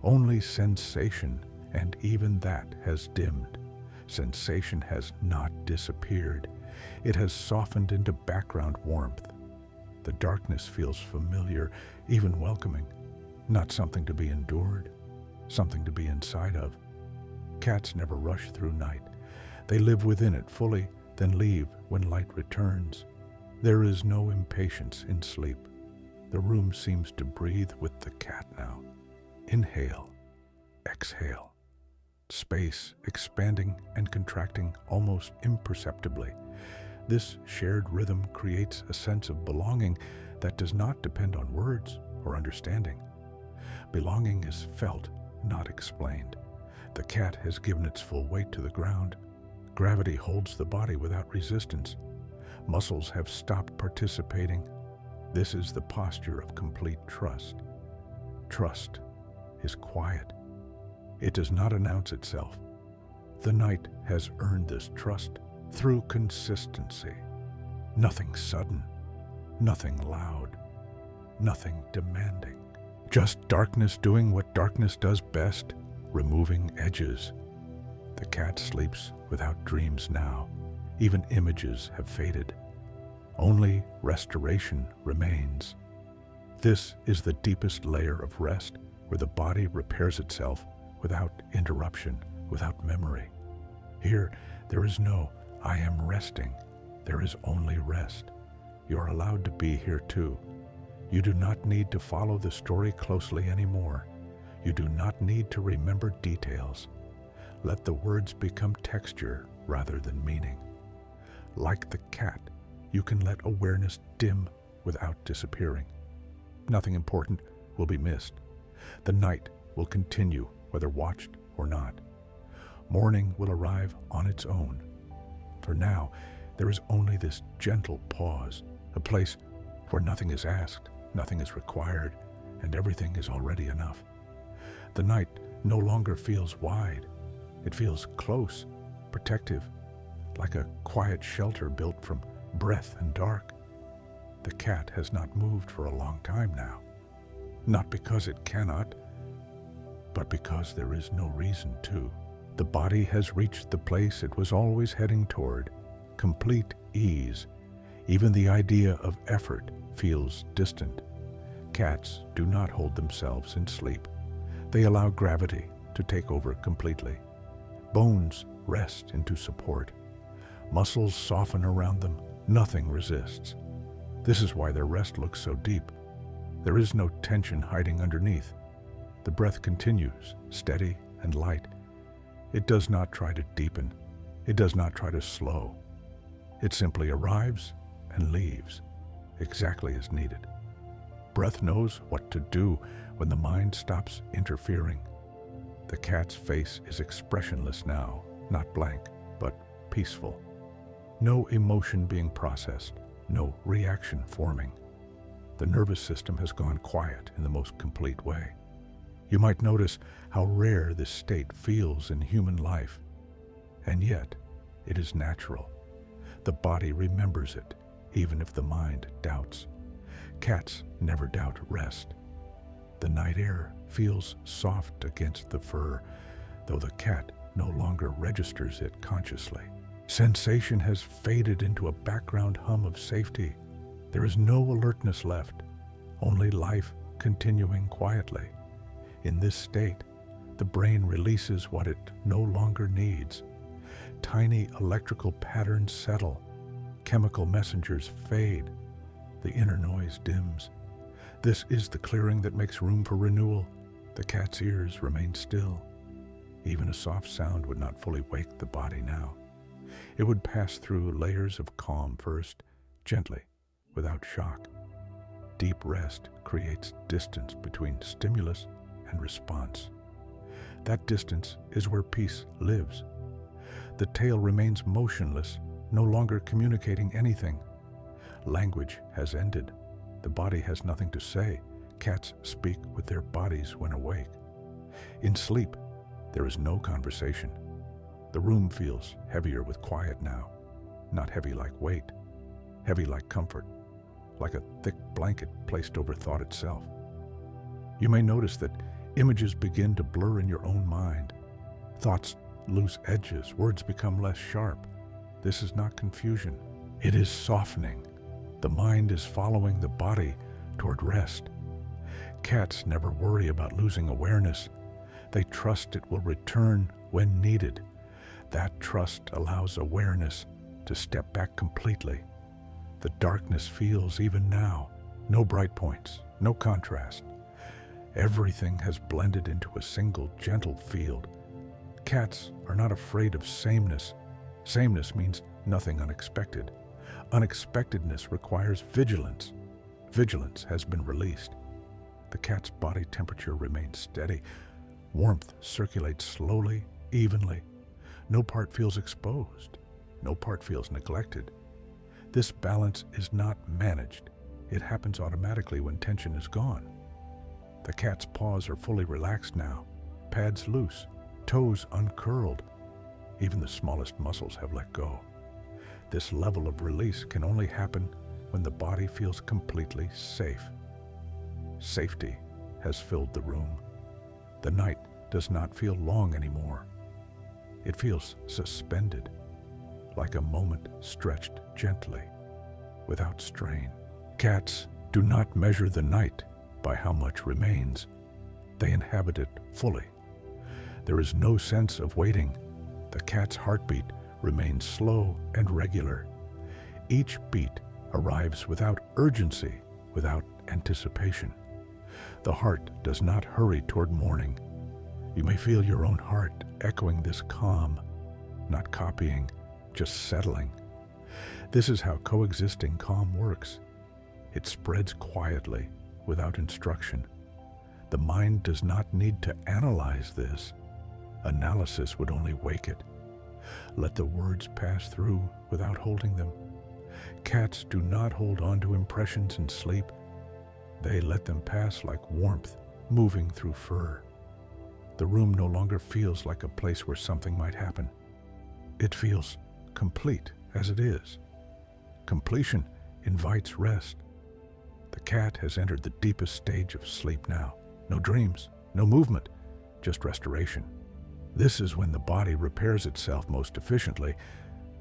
only sensation, and even that has dimmed. Sensation has not disappeared. It has softened into background warmth. The darkness feels familiar, even welcoming. Not something to be endured, something to be inside of. Cats never rush through night. They live within it fully, then leave when light returns. There is no impatience in sleep. The room seems to breathe with the cat now. Inhale, exhale. Space expanding and contracting almost imperceptibly. This shared rhythm creates a sense of belonging that does not depend on words or understanding. Belonging is felt, not explained. The cat has given its full weight to the ground. Gravity holds the body without resistance. Muscles have stopped participating. This is the posture of complete trust. Trust is quiet. It does not announce itself. The night has earned this trust through consistency. Nothing sudden, nothing loud, nothing demanding. Just darkness doing what darkness does best, removing edges. The cat sleeps without dreams now. Even images have faded. Only restoration remains. This is the deepest layer of rest, where the body repairs itself without interruption, without memory. Here, there is no "I am resting." There is only rest. You are allowed to be here too. You do not need to follow the story closely anymore. You do not need to remember details. Let the words become texture rather than meaning. Like the cat, you can let awareness dim without disappearing. Nothing important will be missed. The night will continue whether watched or not. Morning will arrive on its own. For now, there is only this gentle pause, a place where nothing is asked, nothing is required, and everything is already enough. The night no longer feels wide. It feels close, protective, like a quiet shelter built from breath and dark. The cat has not moved for a long time now. Not because it cannot, but because there is no reason to. The body has reached the place it was always heading toward, complete ease. Even the idea of effort feels distant. Cats do not hold themselves in sleep. They allow gravity to take over completely. Bones rest into support. Muscles soften around them. Nothing resists. This is why their rest looks so deep. There is no tension hiding underneath. The breath continues, steady and light. It does not try to deepen. It does not try to slow. It simply arrives and leaves, exactly as needed. Breath knows what to do when the mind stops interfering. The cat's face is expressionless now, not blank, but peaceful. No emotion being processed, no reaction forming. The nervous system has gone quiet in the most complete way. You might notice how rare this state feels in human life, and yet it is natural. The body remembers it, even if the mind doubts. Cats never doubt rest. The night air feels soft against the fur, though the cat no longer registers it consciously. Sensation has faded into a background hum of safety. There is no alertness left, only life continuing quietly. In this state, the brain releases what it no longer needs. Tiny electrical patterns settle. Chemical messengers fade. The inner noise dims. This is the clearing that makes room for renewal. The cat's ears remain still. Even a soft sound would not fully wake the body now. It would pass through layers of calm first, gently, without shock. Deep rest creates distance between stimulus and response. That distance is where peace lives. The tail remains motionless, no longer communicating anything. Language has ended. The body has nothing to say. Cats speak with their bodies when awake. In sleep, there is no conversation. The room feels heavier with quiet now, not heavy like weight, heavy like comfort, like a thick blanket placed over thought itself. You may notice that images begin to blur in your own mind. Thoughts lose edges, words become less sharp. This is not confusion. It is softening. The mind is following the body toward rest. Cats never worry about losing awareness. They trust it will return when needed. That trust allows awareness to step back completely. The darkness feels even now. No bright points, no contrast. Everything has blended into a single gentle field. Cats are not afraid of sameness. Sameness means nothing unexpected. Unexpectedness requires vigilance. Vigilance has been released. The cat's body temperature remains steady. Warmth circulates slowly, evenly. No part feels exposed. No part feels neglected. This balance is not managed. It happens automatically when tension is gone. The cat's paws are fully relaxed now, pads loose, toes uncurled. Even the smallest muscles have let go. This level of release can only happen when the body feels completely safe. Safety has filled the room. The night does not feel long anymore. It feels suspended, like a moment stretched gently, without strain. Cats do not measure the night by how much remains. They inhabit it fully. There is no sense of waiting. The cat's heartbeat remains slow and regular. Each beat arrives without urgency, without anticipation. The heart does not hurry toward morning. You may feel your own heart echoing this calm, not copying, just settling. This is how coexisting calm works. It spreads quietly, without instruction. The mind does not need to analyze this. Analysis would only wake it. Let the words pass through without holding them. Cats do not hold on to impressions in sleep. They let them pass like warmth moving through fur. The room no longer feels like a place where something might happen. It feels complete as it is. Completion invites rest. The cat has entered the deepest stage of sleep now. No dreams, no movement, just restoration. This is when the body repairs itself most efficiently.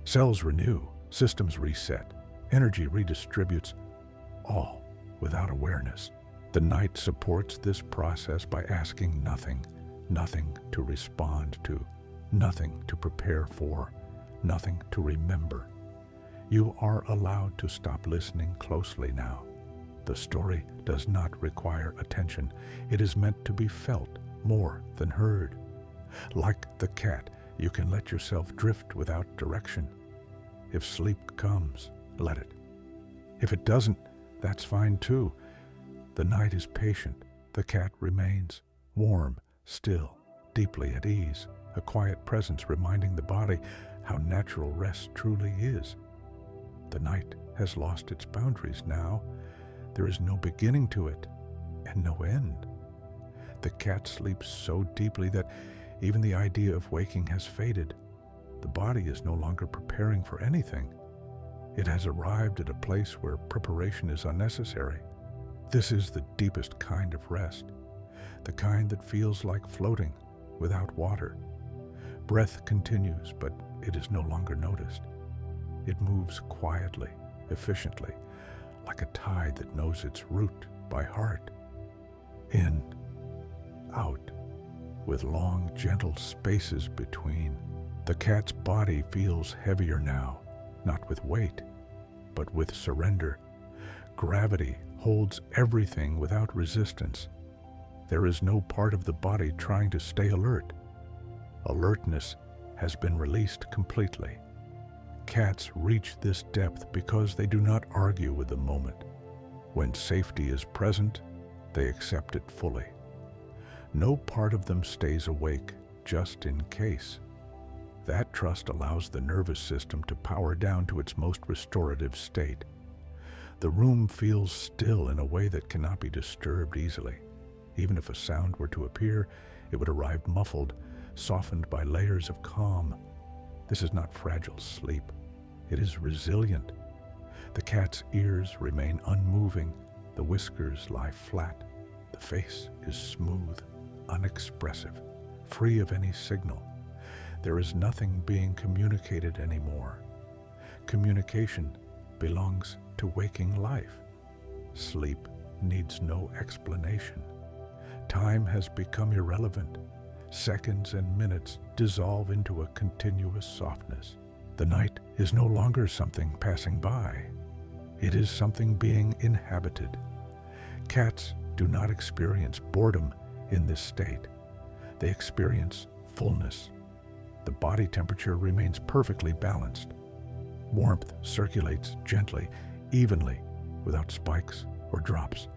Cells renew, systems reset, energy redistributes, all without awareness. The night supports this process by asking nothing, nothing to respond to, nothing to prepare for, nothing to remember. You are allowed to stop listening closely now. The story does not require attention. It is meant to be felt more than heard. Like the cat, you can let yourself drift without direction. If sleep comes, let it. If it doesn't, that's fine too. The night is patient. The cat remains warm, still, deeply at ease, a quiet presence reminding the body how natural rest truly is. The night has lost its boundaries now. There is no beginning to it and no end. The cat sleeps so deeply that even the idea of waking has faded. The body is no longer preparing for anything. It has arrived at a place where preparation is unnecessary. This is the deepest kind of rest, the kind that feels like floating without water. Breath continues, but it is no longer noticed. It moves quietly, efficiently, like a tide that knows its route by heart. In, out, with long, gentle spaces between. The cat's body feels heavier now, not with weight, but with surrender. Gravity holds everything without resistance. There is no part of the body trying to stay alert. Alertness has been released completely. Cats reach this depth because they do not argue with the moment. When safety is present, they accept it fully. No part of them stays awake just in case. That trust allows the nervous system to power down to its most restorative state. The room feels still in a way that cannot be disturbed easily. Even if a sound were to appear, it would arrive muffled, softened by layers of calm. This is not fragile sleep. It is resilient. The cat's ears remain unmoving. The whiskers lie flat. The face is smooth, unexpressive, free of any signal. There is nothing being communicated anymore. Communication belongs to waking life. Sleep needs no explanation. Time has become irrelevant. Seconds and minutes dissolve into a continuous softness. The night is no longer something passing by. It is something being inhabited. Cats do not experience boredom in this state. They experience fullness. The body temperature remains perfectly balanced. Warmth circulates gently, evenly, without spikes or drops.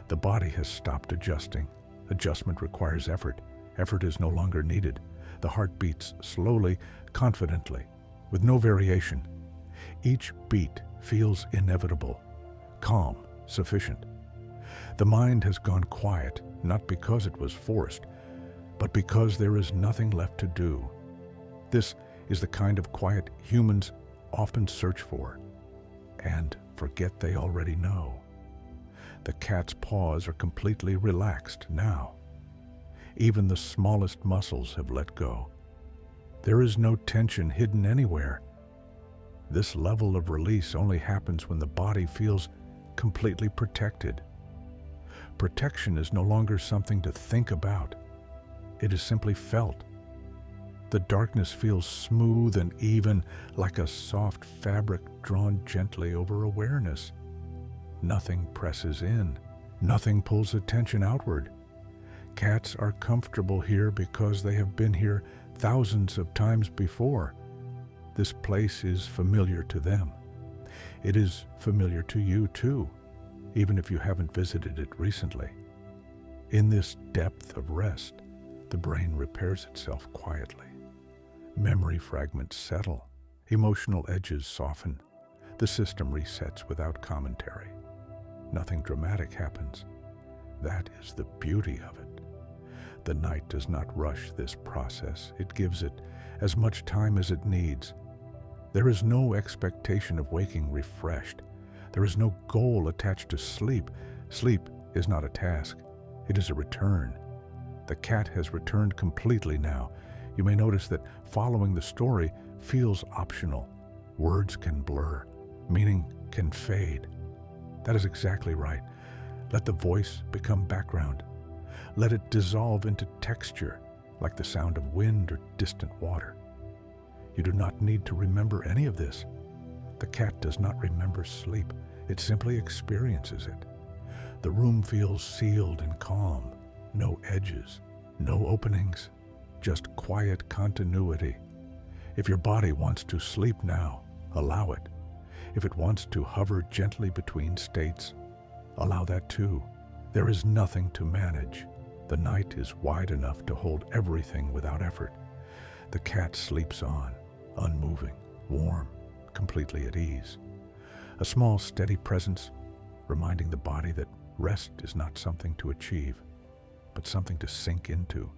The body has stopped adjusting. Adjustment requires effort. Effort is no longer needed. The heart beats slowly, confidently, with no variation. Each beat feels inevitable, calm, sufficient. The mind has gone quiet, not because it was forced, but because there is nothing left to do. This is the kind of quiet humans often search for and forget they already know. The cat's paws are completely relaxed now. Even the smallest muscles have let go. There is no tension hidden anywhere. This level of release only happens when the body feels completely protected. Protection is no longer something to think about. It is simply felt. The darkness feels smooth and even, like a soft fabric drawn gently over awareness. Nothing presses in. Nothing pulls attention outward. Cats are comfortable here because they have been here thousands of times before. This place is familiar to them. It is familiar to you too, even if you haven't visited it recently. In this depth of rest, the brain repairs itself quietly. Memory fragments settle. Emotional edges soften. The system resets without commentary. Nothing dramatic happens. That is the beauty of it. The night does not rush this process. It gives it as much time as it needs. There is no expectation of waking refreshed. There is no goal attached to sleep. Sleep is not a task. It is a return. The cat has returned completely now. You may notice that following the story feels optional. Words can blur. Meaning can fade. That is exactly right. Let the voice become background. Let it dissolve into texture, like the sound of wind or distant water. You do not need to remember any of this. The cat does not remember sleep. It simply experiences it. The room feels sealed and calm. No edges, no openings, just quiet continuity. If your body wants to sleep now, allow it. If it wants to hover gently between states, allow that too. There is nothing to manage. The night is wide enough to hold everything without effort. The cat sleeps on, unmoving, warm, completely at ease. A small, steady presence, reminding the body that rest is not something to achieve, but something to sink into.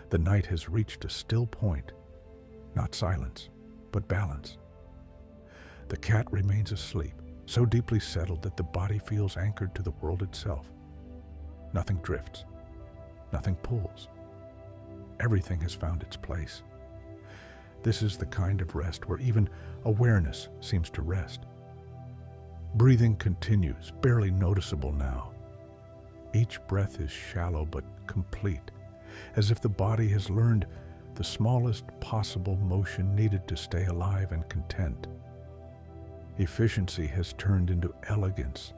The night has reached a still point, not silence, but balance. The cat remains asleep, so deeply settled that the body feels anchored to the world itself. Nothing drifts. Nothing pulls. Everything has found its place. This is the kind of rest where even awareness seems to rest. Breathing continues, barely noticeable now. Each breath is shallow but complete, as if the body has learned the smallest possible motion needed to stay alive and content. Efficiency has turned into elegance.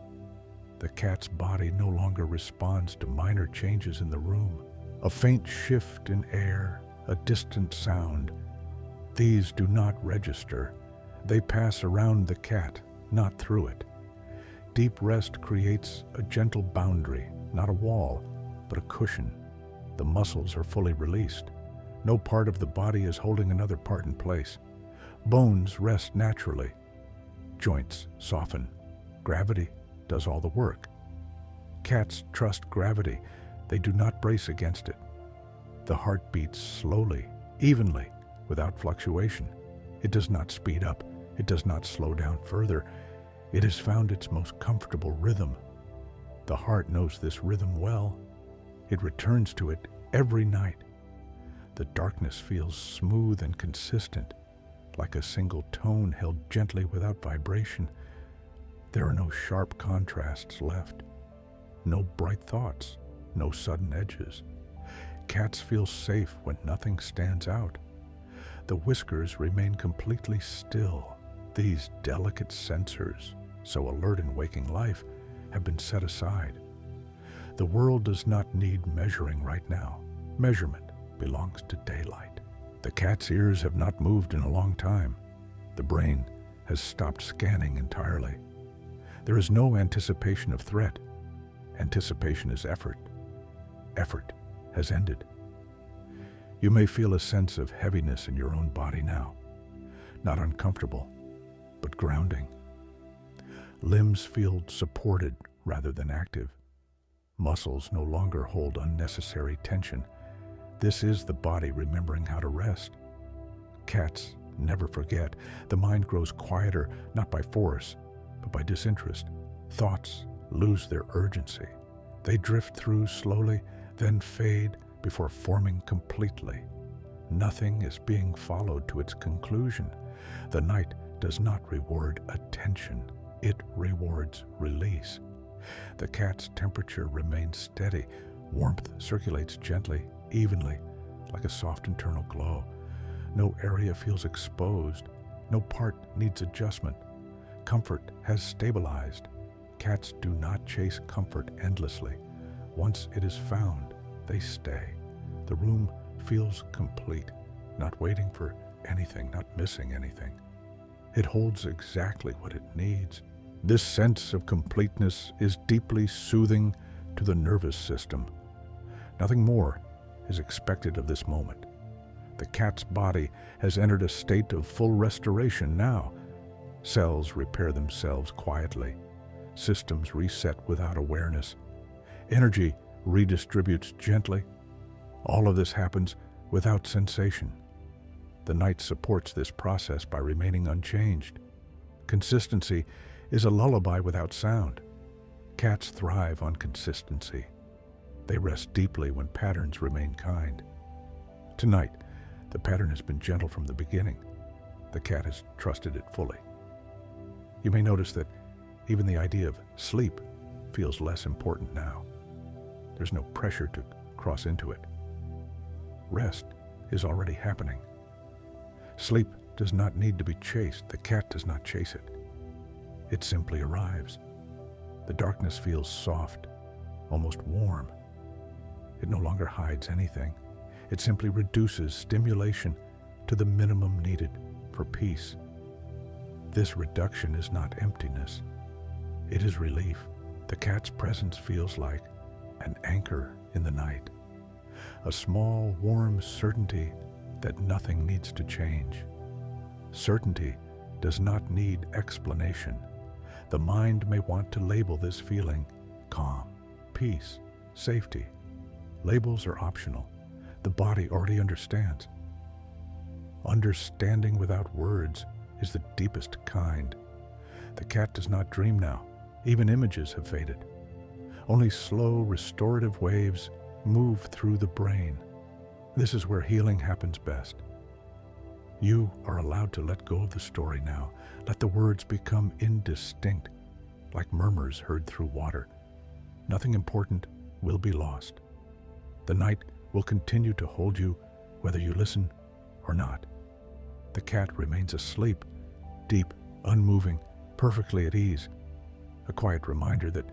The cat's body no longer responds to minor changes in the room. A faint shift in air, a distant sound. These do not register. They pass around the cat, not through it. Deep rest creates a gentle boundary, not a wall, but a cushion. The muscles are fully released. No part of the body is holding another part in place. Bones rest naturally. Joints soften. Gravity does all the work. Cats trust gravity. They do not brace against it. The heart beats slowly, evenly, without fluctuation. It does not speed up. It does not slow down further. It has found its most comfortable rhythm. The heart knows this rhythm well. It returns to it every night. The darkness feels smooth and consistent, like a single tone held gently without vibration. There are no sharp contrasts left, no bright thoughts, no sudden edges. Cats feel safe when nothing stands out. The whiskers remain completely still. These delicate sensors, so alert in waking life, have been set aside. The world does not need measuring right now. Measurement belongs to daylight. The cat's ears have not moved in a long time. The brain has stopped scanning entirely. There is no anticipation of threat. Anticipation is effort. Effort has ended. You may feel a sense of heaviness in your own body now. Not uncomfortable, but grounding. Limbs feel supported rather than active. Muscles no longer hold unnecessary tension. This is the body remembering how to rest. Cats never forget. The mind grows quieter, not by force, but by disinterest. Thoughts lose their urgency. They drift through slowly, then fade before forming completely. Nothing is being followed to its conclusion. The night does not reward attention. It rewards release. The cat's temperature remains steady. Warmth circulates gently, evenly, like a soft internal glow. No area feels exposed. No part needs adjustment. Comfort has stabilized. Cats do not chase comfort endlessly. Once it is found, they stay. The room feels complete, not waiting for anything, not missing anything. It holds exactly what it needs. This sense of completeness is deeply soothing to the nervous system. Nothing more is expected of this moment. The cat's body has entered a state of full restoration now. Cells repair themselves quietly. Systems reset without awareness. Energy redistributes gently. All of this happens without sensation. The night supports this process by remaining unchanged. Consistency is a lullaby without sound. Cats thrive on consistency. They rest deeply when patterns remain kind. Tonight, the pattern has been gentle from the beginning. The cat has trusted it fully. You may notice that even the idea of sleep feels less important now. There's no pressure to cross into it. Rest is already happening. Sleep does not need to be chased. The cat does not chase it. It simply arrives. The darkness feels soft, almost warm. It no longer hides anything. It simply reduces stimulation to the minimum needed for peace. This reduction is not emptiness. It is relief. The cat's presence feels like an anchor in the night, a small, warm certainty that nothing needs to change. Certainty does not need explanation. The mind may want to label this feeling calm, peace, safety. Labels are optional. The body already understands. Understanding without words is the deepest kind. The cat does not dream now. Even images have faded. Only slow, restorative waves move through the brain. This is where healing happens best. You are allowed to let go of the story now. Let the words become indistinct, like murmurs heard through water. Nothing important will be lost. The night will continue to hold you whether you listen or not. The cat remains asleep, deep, unmoving, perfectly at ease. A quiet reminder that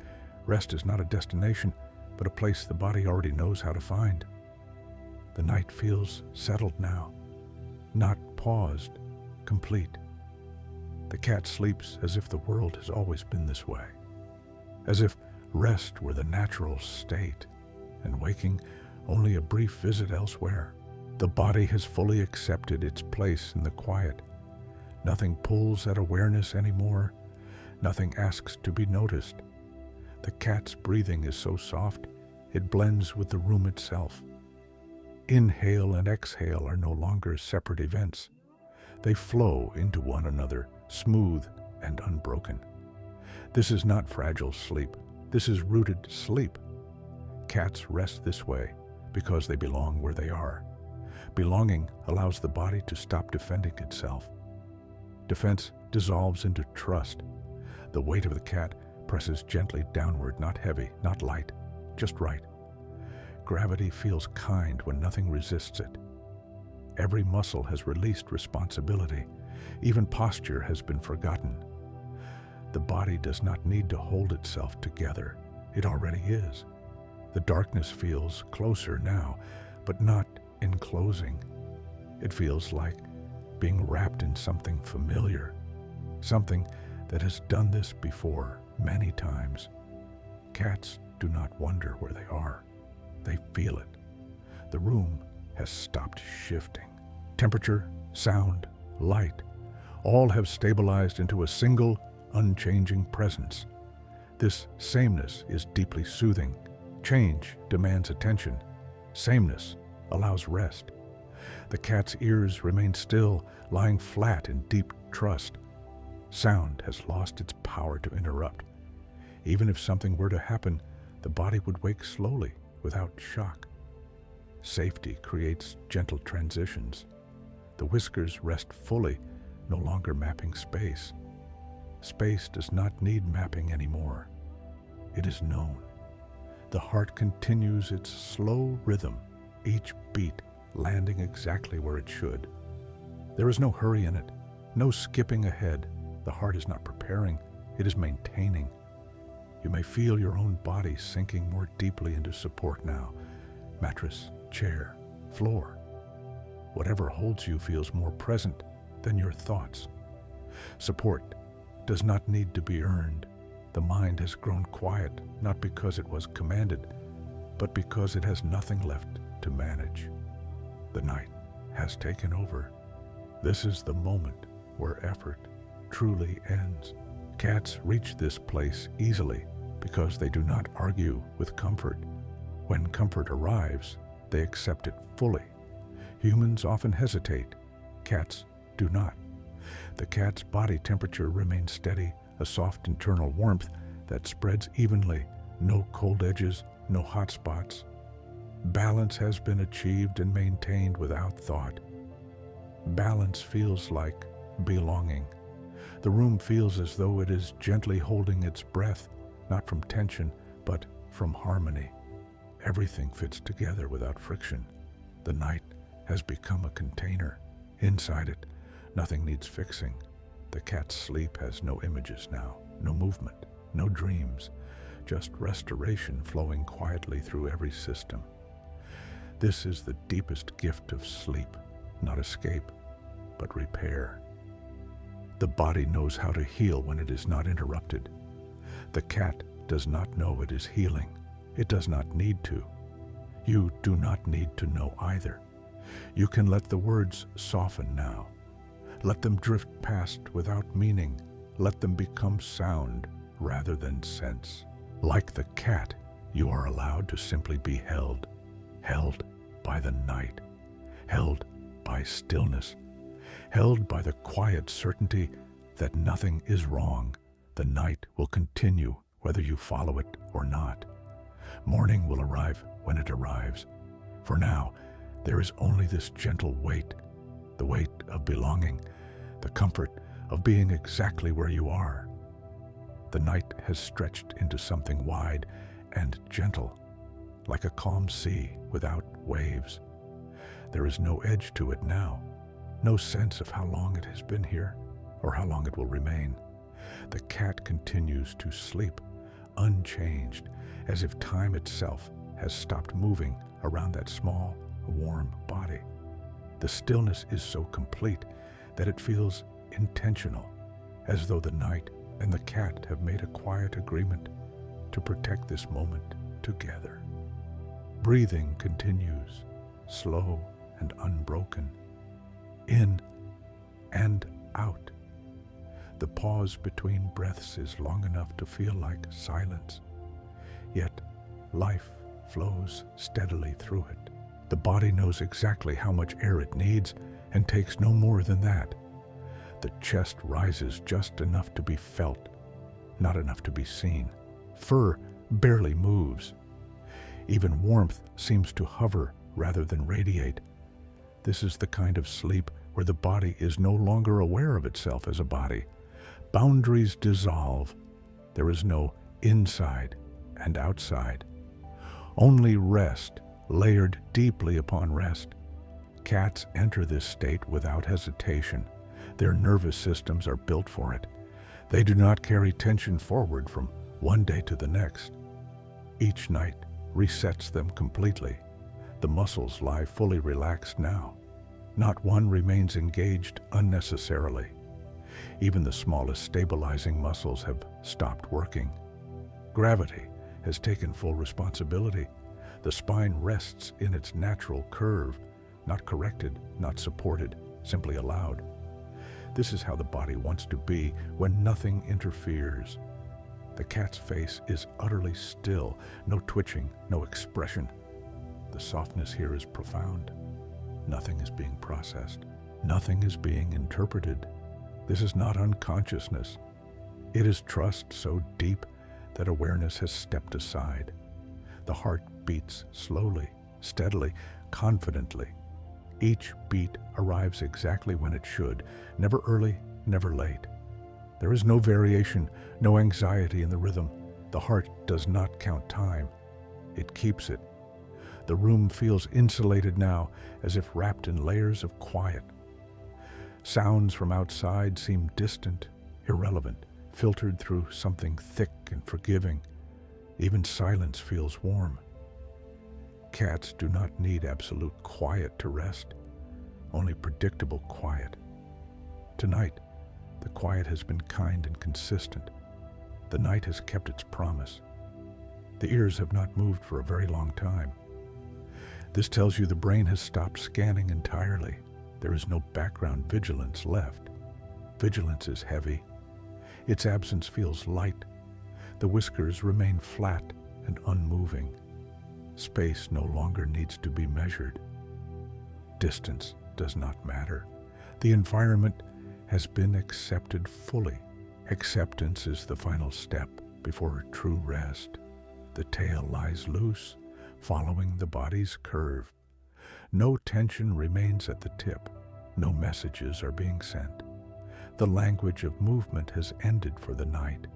rest is not a destination, but a place the body already knows how to find. The night feels settled now, not paused, complete. The cat sleeps as if the world has always been this way, as if rest were the natural state, and waking only a brief visit elsewhere. The body has fully accepted its place in the quiet. Nothing pulls at awareness anymore. Nothing asks to be noticed. The cat's breathing is so soft, it blends with the room itself. Inhale and exhale are no longer separate events. They flow into one another, smooth and unbroken. This is not fragile sleep. This is rooted sleep. Cats rest this way because they belong where they are. Belonging allows the body to stop defending itself. Defense dissolves into trust. The weight of the cat presses gently downward, not heavy, not light, just right. Gravity feels kind when nothing resists it. Every muscle has released responsibility. Even posture has been forgotten. The body does not need to hold itself together. It already is. The darkness feels closer now, but not enclosing. It feels like being wrapped in something familiar, something that has done this before many times. Cats do not wonder where they are. They feel it. The room has stopped shifting. Temperature, sound, light, all have stabilized into a single, unchanging presence. This sameness is deeply soothing. Change demands attention. Sameness allows rest. The cat's ears remain still, lying flat in deep trust. Sound has lost its power to interrupt. Even if something were to happen, the body would wake slowly, without shock. Safety creates gentle transitions. The whiskers rest fully, no longer mapping space. Space does not need mapping anymore. It is known. The heart continues its slow rhythm, each beat landing exactly where it should. There is no hurry in it, no skipping ahead. The heart is not preparing, it is maintaining. You may feel your own body sinking more deeply into support now. Mattress, chair, floor. Whatever holds you feels more present than your thoughts. Support does not need to be earned. The mind has grown quiet, not because it was commanded, but because it has nothing left to manage. The night has taken over. This is the moment where effort truly ends. Cats reach this place easily because they do not argue with comfort. When comfort arrives, they accept it fully. Humans often hesitate. Cats do not. The cat's body temperature remains steady, a soft internal warmth that spreads evenly, no cold edges, no hot spots. Balance has been achieved and maintained without thought. Balance feels like belonging. The room feels as though it is gently holding its breath, not from tension, but from harmony. Everything fits together without friction. The night has become a container. Inside it, nothing needs fixing. The cat's sleep has no images now, no movement, no dreams, just restoration flowing quietly through every system. This is the deepest gift of sleep, not escape, but repair. The body knows how to heal when it is not interrupted. The cat does not know it is healing. It does not need to. You do not need to know either. You can let the words soften now. Let them drift past without meaning. Let them become sound rather than sense. Like the cat, you are allowed to simply be held. Held by the night. Held by stillness. Held by the quiet certainty that nothing is wrong. The night will continue whether you follow it or not. Morning will arrive when it arrives. For now, there is only this gentle weight, the weight of belonging, the comfort of being exactly where you are. The night has stretched into something wide and gentle, like a calm sea without waves. There is no edge to it now, no sense of how long it has been here or how long it will remain. The cat continues to sleep, unchanged, as if time itself has stopped moving around that small, warm body. The stillness is so complete that it feels intentional, as though the night and the cat have made a quiet agreement to protect this moment together. Breathing continues, slow and unbroken, in and out. The pause between breaths is long enough to feel like silence, yet life flows steadily through it. The body knows exactly how much air it needs and takes no more than that. The chest rises just enough to be felt, not enough to be seen. Fur barely moves. Even warmth seems to hover rather than radiate. This is the kind of sleep where the body is no longer aware of itself as a body. Boundaries dissolve. There is no inside and outside. Only rest, layered deeply upon rest. Cats enter this state without hesitation. Their nervous systems are built for it. They do not carry tension forward from one day to the next. Each night resets them completely. The muscles lie fully relaxed now. Not one remains engaged unnecessarily. Even the smallest stabilizing muscles have stopped working. Gravity has taken full responsibility. The spine rests in its natural curve, not corrected, not supported, simply allowed. This is how the body wants to be when nothing interferes. The cat's face is utterly still, no twitching, no expression. The softness here is profound. Nothing is being processed. Nothing is being interpreted. This is not unconsciousness. It is trust so deep that awareness has stepped aside. The heart beats slowly, steadily, confidently. Each beat arrives exactly when it should, never early, never late. There is no variation, no anxiety in the rhythm. The heart does not count time. It keeps it. The room feels insulated now, as if wrapped in layers of quiet. Sounds from outside seem distant, irrelevant, filtered through something thick and forgiving. Even silence feels warm. Cats do not need absolute quiet to rest, only predictable quiet. Tonight, the quiet has been kind and consistent. The night has kept its promise. The ears have not moved for a very long time. This tells you the brain has stopped scanning entirely. There is no background vigilance left. Vigilance is heavy. Its absence feels light. The whiskers remain flat and unmoving. Space no longer needs to be measured. Distance does not matter. The environment has been accepted fully. Acceptance is the final step before true rest. The tail lies loose, following the body's curve. No tension remains at the tip. No messages are being sent. The language of movement has ended for the night.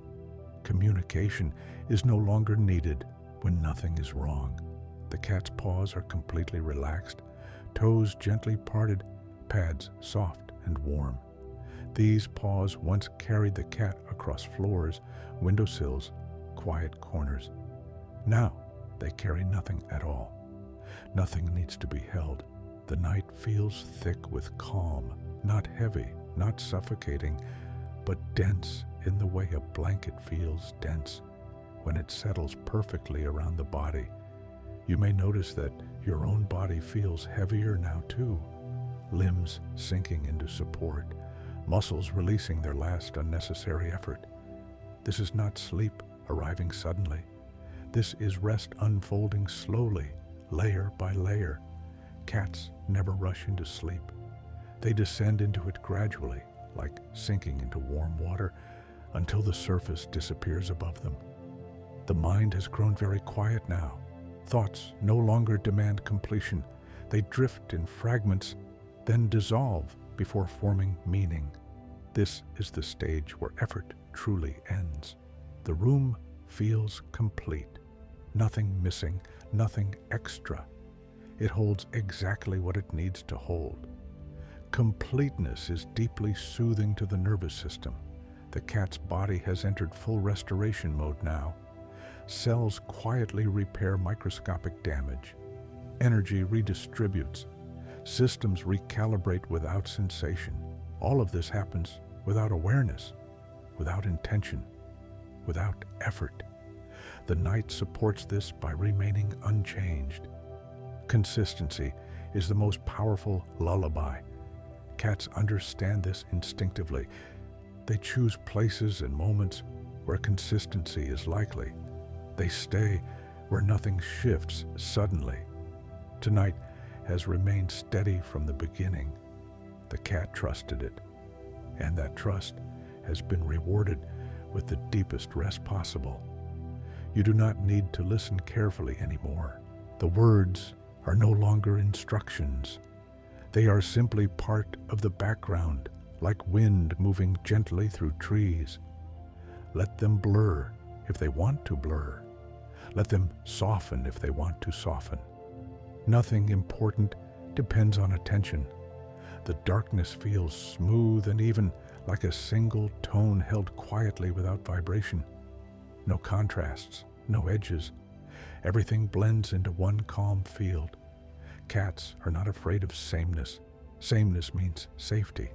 Communication is no longer needed when nothing is wrong. The cat's paws are completely relaxed, toes gently parted, pads soft and warm. These paws once carried the cat across floors, windowsills, quiet corners. Now they carry nothing at all. Nothing needs to be held. The night feels thick with calm, not heavy, not suffocating, but dense in the way a blanket feels dense when it settles perfectly around the body. You may notice that your own body feels heavier now too, limbs sinking into support, muscles releasing their last unnecessary effort. This is not sleep arriving suddenly. This is rest unfolding slowly, layer by layer. Cats never rush into sleep. They descend into it gradually, like sinking into warm water, until the surface disappears above them. The mind has grown very quiet now. Thoughts no longer demand completion. They drift in fragments, then dissolve before forming meaning. This is the stage where effort truly ends. The room feels complete. Nothing missing, nothing extra. It holds exactly what it needs to hold. Completeness is deeply soothing to the nervous system. The cat's body has entered full restoration mode now. Cells quietly repair microscopic damage. Energy redistributes. Systems recalibrate without sensation. All of this happens without awareness, without intention, without effort. The night supports this by remaining unchanged. Consistency is the most powerful lullaby. Cats understand this instinctively. They choose places and moments where consistency is likely. They stay where nothing shifts suddenly. Tonight has remained steady from the beginning. The cat trusted it, and that trust has been rewarded with the deepest rest possible. You do not need to listen carefully anymore. The words are no longer instructions. They are simply part of the background, like wind moving gently through trees. Let them blur if they want to blur. Let them soften if they want to soften. Nothing important depends on attention. The darkness feels smooth and even, like a single tone held quietly without vibration. No contrasts, no edges. Everything blends into one calm field. Cats are not afraid of sameness. Sameness means safety.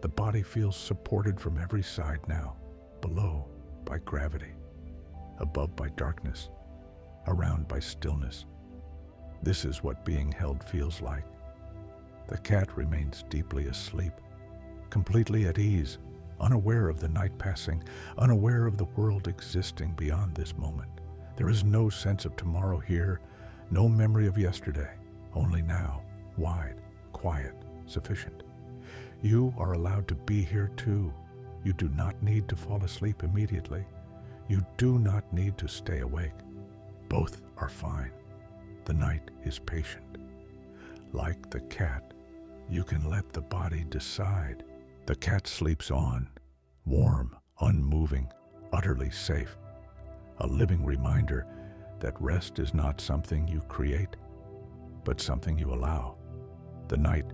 The body feels supported from every side now. Below by gravity, above by darkness, around by stillness. This is what being held feels like. The cat remains deeply asleep, completely at ease, unaware of the night passing, unaware of the world existing beyond this moment. There is no sense of tomorrow here, no memory of yesterday, only now, wide, quiet, sufficient. You are allowed to be here too. You do not need to fall asleep immediately. You do not need to stay awake. Both are fine. The night is patient. Like the cat, you can let the body decide. The cat sleeps on, warm, unmoving, utterly safe. A living reminder that rest is not something you create, but something you allow. The night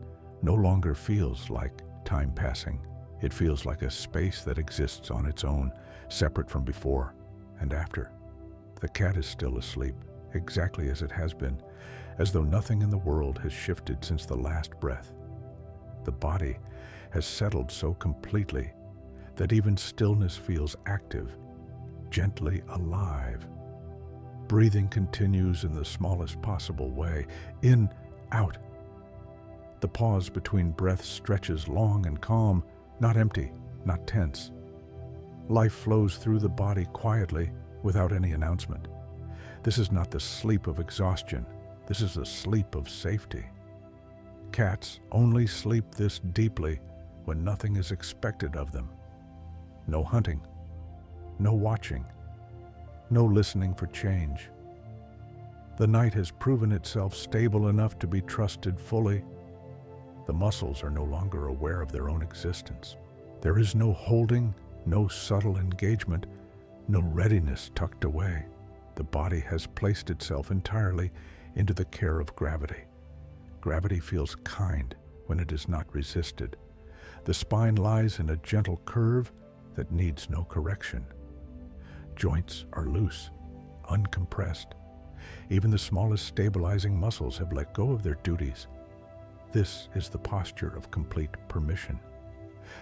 no longer feels like time passing. It feels like a space that exists on its own, separate from before and after. The cat is still asleep, exactly as it has been, as though nothing in the world has shifted since the last breath. The body has settled so completely that even stillness feels active, gently alive. Breathing continues in the smallest possible way, in, out. The pause between breaths stretches long and calm, not empty, not tense. Life flows through the body quietly, without any announcement. This is not the sleep of exhaustion. This is the sleep of safety. Cats only sleep this deeply when nothing is expected of them. No hunting, no watching, no listening for change. The night has proven itself stable enough to be trusted fully. The muscles are no longer aware of their own existence. There is no holding, no subtle engagement, no readiness tucked away. The body has placed itself entirely into the care of gravity. Gravity feels kind when it is not resisted. The spine lies in a gentle curve that needs no correction. Joints are loose, uncompressed. Even the smallest stabilizing muscles have let go of their duties. This is the posture of complete permission.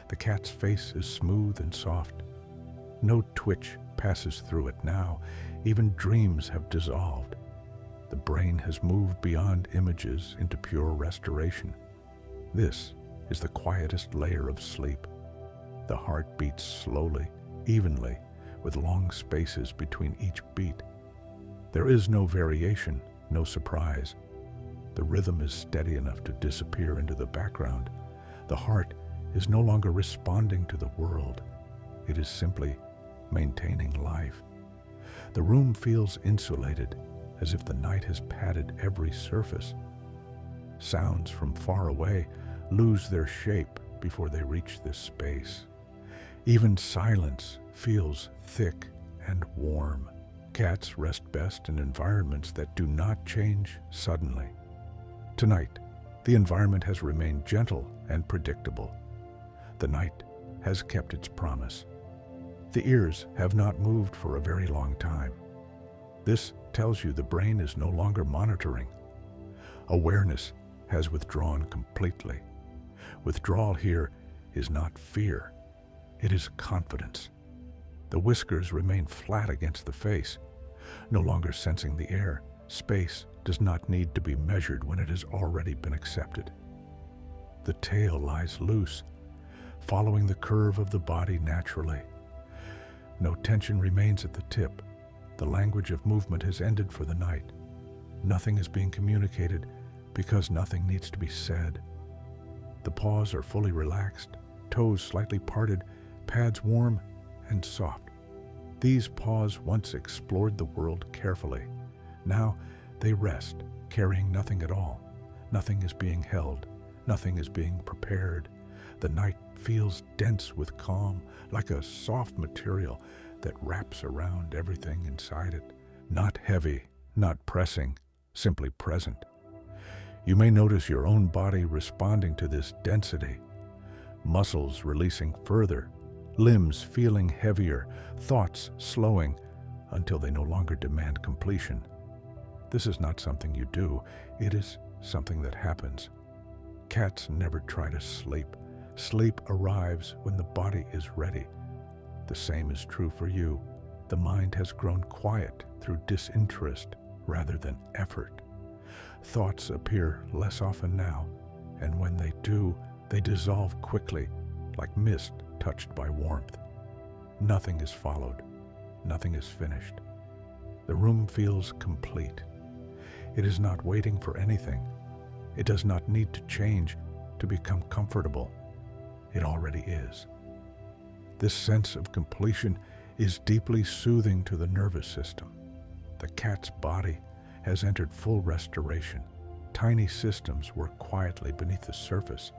The cat's face is smooth and soft. No twitch passes through it now. Even dreams have dissolved. The brain has moved beyond images into pure restoration. This is the quietest layer of sleep. The heart beats slowly, evenly, with long spaces between each beat. There is no variation, no surprise. The rhythm is steady enough to disappear into the background. The heart is no longer responding to the world. It is simply maintaining life. The room feels insulated, as if the night has padded every surface. Sounds from far away lose their shape before they reach this space. Even silence feels thick and warm. Cats rest best in environments that do not change suddenly. Tonight, the environment has remained gentle and predictable. The night has kept its promise. The ears have not moved for a very long time. This tells you the brain is no longer monitoring. Awareness has withdrawn completely. Withdrawal here is not fear. It is confidence. The whiskers remain flat against the face, no longer sensing the air. Space does not need to be measured when it has already been accepted. The tail lies loose, following the curve of the body naturally. No tension remains at the tip. The language of movement has ended for the night. Nothing is being communicated because nothing needs to be said. The paws are fully relaxed, toes slightly parted, pads warm and soft. These paws once explored the world carefully. Now they rest, carrying nothing at all. Nothing is being held. Nothing is being prepared. The night feels dense with calm, like a soft material that wraps around everything inside it. Not heavy, not pressing, simply present. You may notice your own body responding to this density, muscles releasing further, limbs feeling heavier, thoughts slowing until they no longer demand completion. This is not something you do, it is something that happens. Cats never try to sleep. Sleep arrives when the body is ready. The same is true for you. The mind has grown quiet through disinterest rather than effort. Thoughts appear less often now, and when they do, they dissolve quickly, like mist touched by warmth. Nothing is followed. Nothing is finished. The room feels complete. It is not waiting for anything. It does not need to change to become comfortable. It already is. This sense of completion is deeply soothing to the nervous system. The cat's body has entered full restoration. Tiny systems work quietly beneath the surface.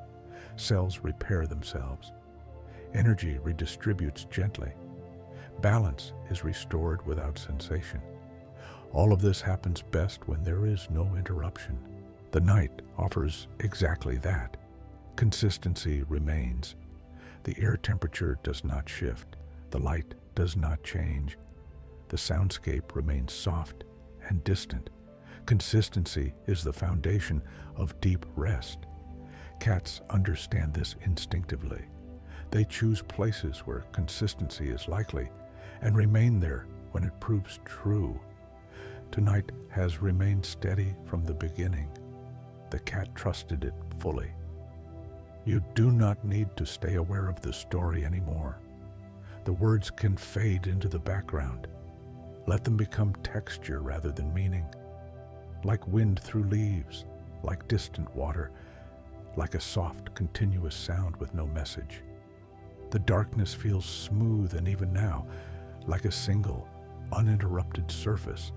Cells repair themselves. Energy redistributes gently. Balance is restored without sensation. All of this happens best when there is no interruption. The night offers exactly that. Consistency remains. The air temperature does not shift. The light does not change. The soundscape remains soft and distant. Consistency is the foundation of deep rest. Cats understand this instinctively. They choose places where consistency is likely and remain there when it proves true. Tonight has remained steady from the beginning. The cat trusted it fully. You do not need to stay aware of the story anymore. The words can fade into the background. Let them become texture rather than meaning. Like wind through leaves, like distant water, like a soft, continuous sound with no message. The darkness feels smooth and even now, like a single, uninterrupted surface.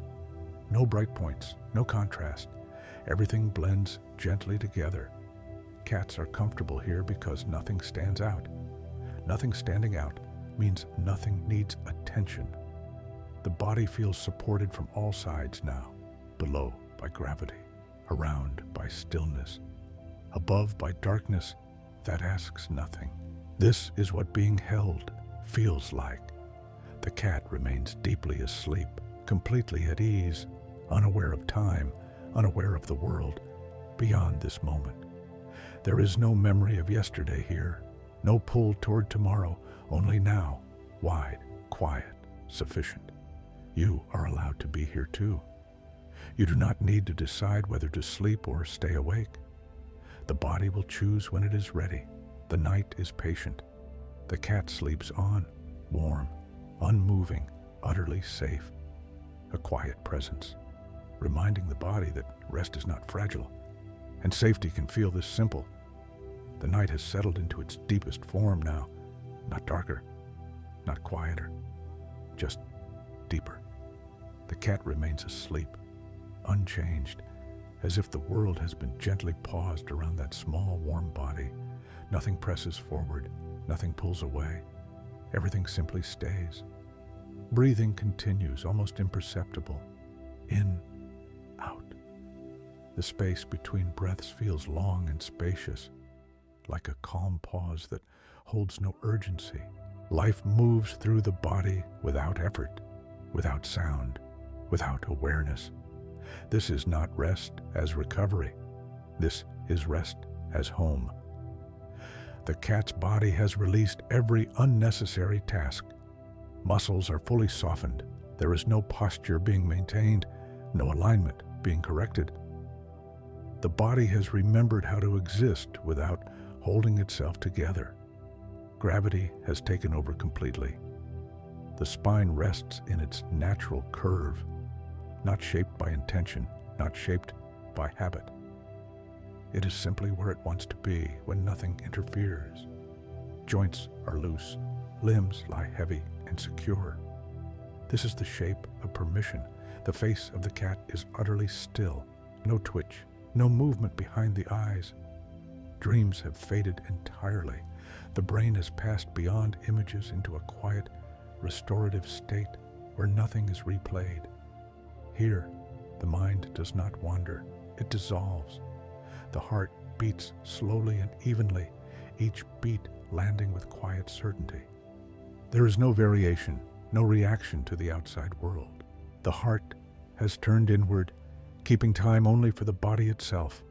No bright points, no contrast. Everything blends gently together. Cats are comfortable here because nothing stands out. Nothing standing out means nothing needs attention. The body feels supported from all sides now. Below by gravity, around by stillness, above by darkness that asks nothing. This is what being held feels like. The cat remains deeply asleep, completely at ease, unaware of time, unaware of the world, beyond this moment. There is no memory of yesterday here, no pull toward tomorrow, only now, wide, quiet, sufficient. You are allowed to be here too. You do not need to decide whether to sleep or stay awake. The body will choose when it is ready. The night is patient. The cat sleeps on, warm, unmoving, utterly safe. A quiet presence, reminding the body that rest is not fragile, and safety can feel this simple. The night has settled into its deepest form now, not darker, not quieter, just deeper. The cat remains asleep, unchanged, as if the world has been gently paused around that small, warm body. Nothing presses forward, nothing pulls away. Everything simply stays. Breathing continues, almost imperceptible. In, out. The space between breaths feels long and spacious, like a calm pause that holds no urgency. Life moves through the body without effort, without sound, without awareness. This is not rest as recovery. This is rest as home. The cat's body has released every unnecessary task. Muscles are fully softened. There is no posture being maintained, no alignment being corrected. The body has remembered how to exist without holding itself together. Gravity has taken over completely. The spine rests in its natural curve, not shaped by intention, not shaped by habit. It is simply where it wants to be when nothing interferes. Joints are loose, limbs lie heavy and secure. This is the shape of permission. The face of the cat is utterly still, no twitch, no movement behind the eyes. Dreams have faded entirely. The brain has passed beyond images into a quiet, restorative state where nothing is replayed. Here, the mind does not wander, it dissolves. The heart beats slowly and evenly, each beat landing with quiet certainty. There is no variation, no reaction to the outside world. The heart has turned inward, keeping time only for the body itself.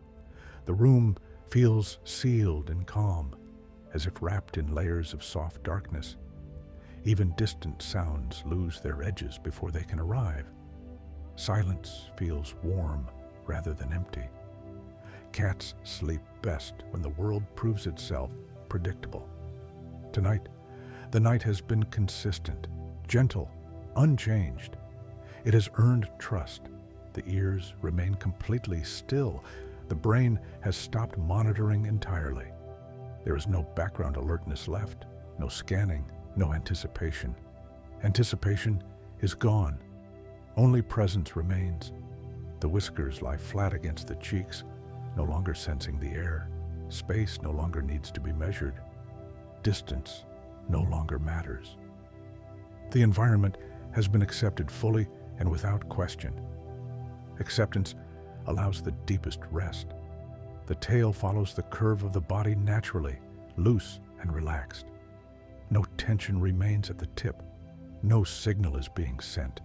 The room feels sealed and calm, as if wrapped in layers of soft darkness. Even distant sounds lose their edges before they can arrive. Silence feels warm rather than empty. Cats sleep best when the world proves itself predictable. Tonight, the night has been consistent, gentle, unchanged. It has earned trust. The ears remain completely still. The brain has stopped monitoring entirely. There is no background alertness left, no scanning, no anticipation. Anticipation is gone. Only presence remains. The whiskers lie flat against the cheeks, no longer sensing the air. Space no longer needs to be measured. Distance no longer matters. The environment has been accepted fully and without question. Acceptance allows the deepest rest. The tail follows the curve of the body naturally, loose and relaxed. No tension remains at the tip. No signal is being sent.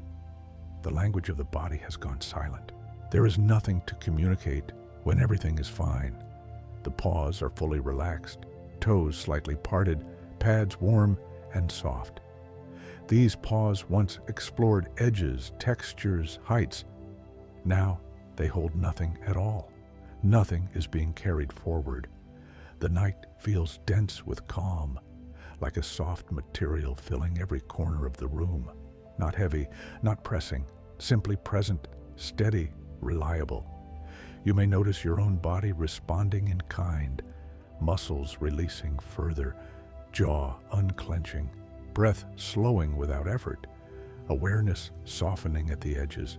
The language of the body has gone silent. There is nothing to communicate when everything is fine. The paws are fully relaxed, toes slightly parted, pads warm and soft. These paws once explored edges, textures, heights. Now they hold nothing at all. Nothing is being carried forward. The night feels dense with calm, like a soft material filling every corner of the room. Not heavy, not pressing, simply present, steady, reliable. You may notice your own body responding in kind, muscles releasing further, jaw unclenching, breath slowing without effort, awareness softening at the edges.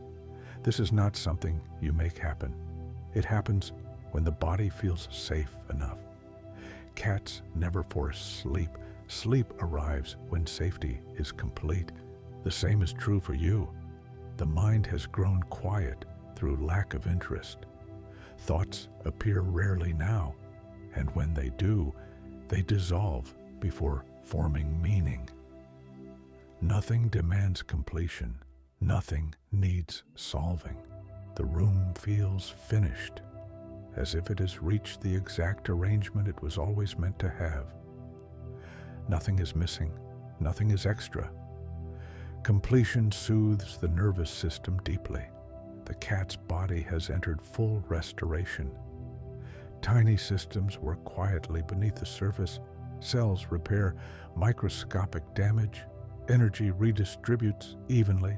This is not something you make happen. It happens when the body feels safe enough. Cats never force sleep. Sleep arrives when safety is complete. The same is true for you. The mind has grown quiet through lack of interest. Thoughts appear rarely now, and when they do, they dissolve before forming meaning. Nothing demands completion. Nothing needs solving. The room feels finished, as if it has reached the exact arrangement it was always meant to have. Nothing is missing. Nothing is extra. Completion soothes the nervous system deeply. The cat's body has entered full restoration. Tiny systems work quietly beneath the surface. Cells repair microscopic damage. Energy redistributes evenly.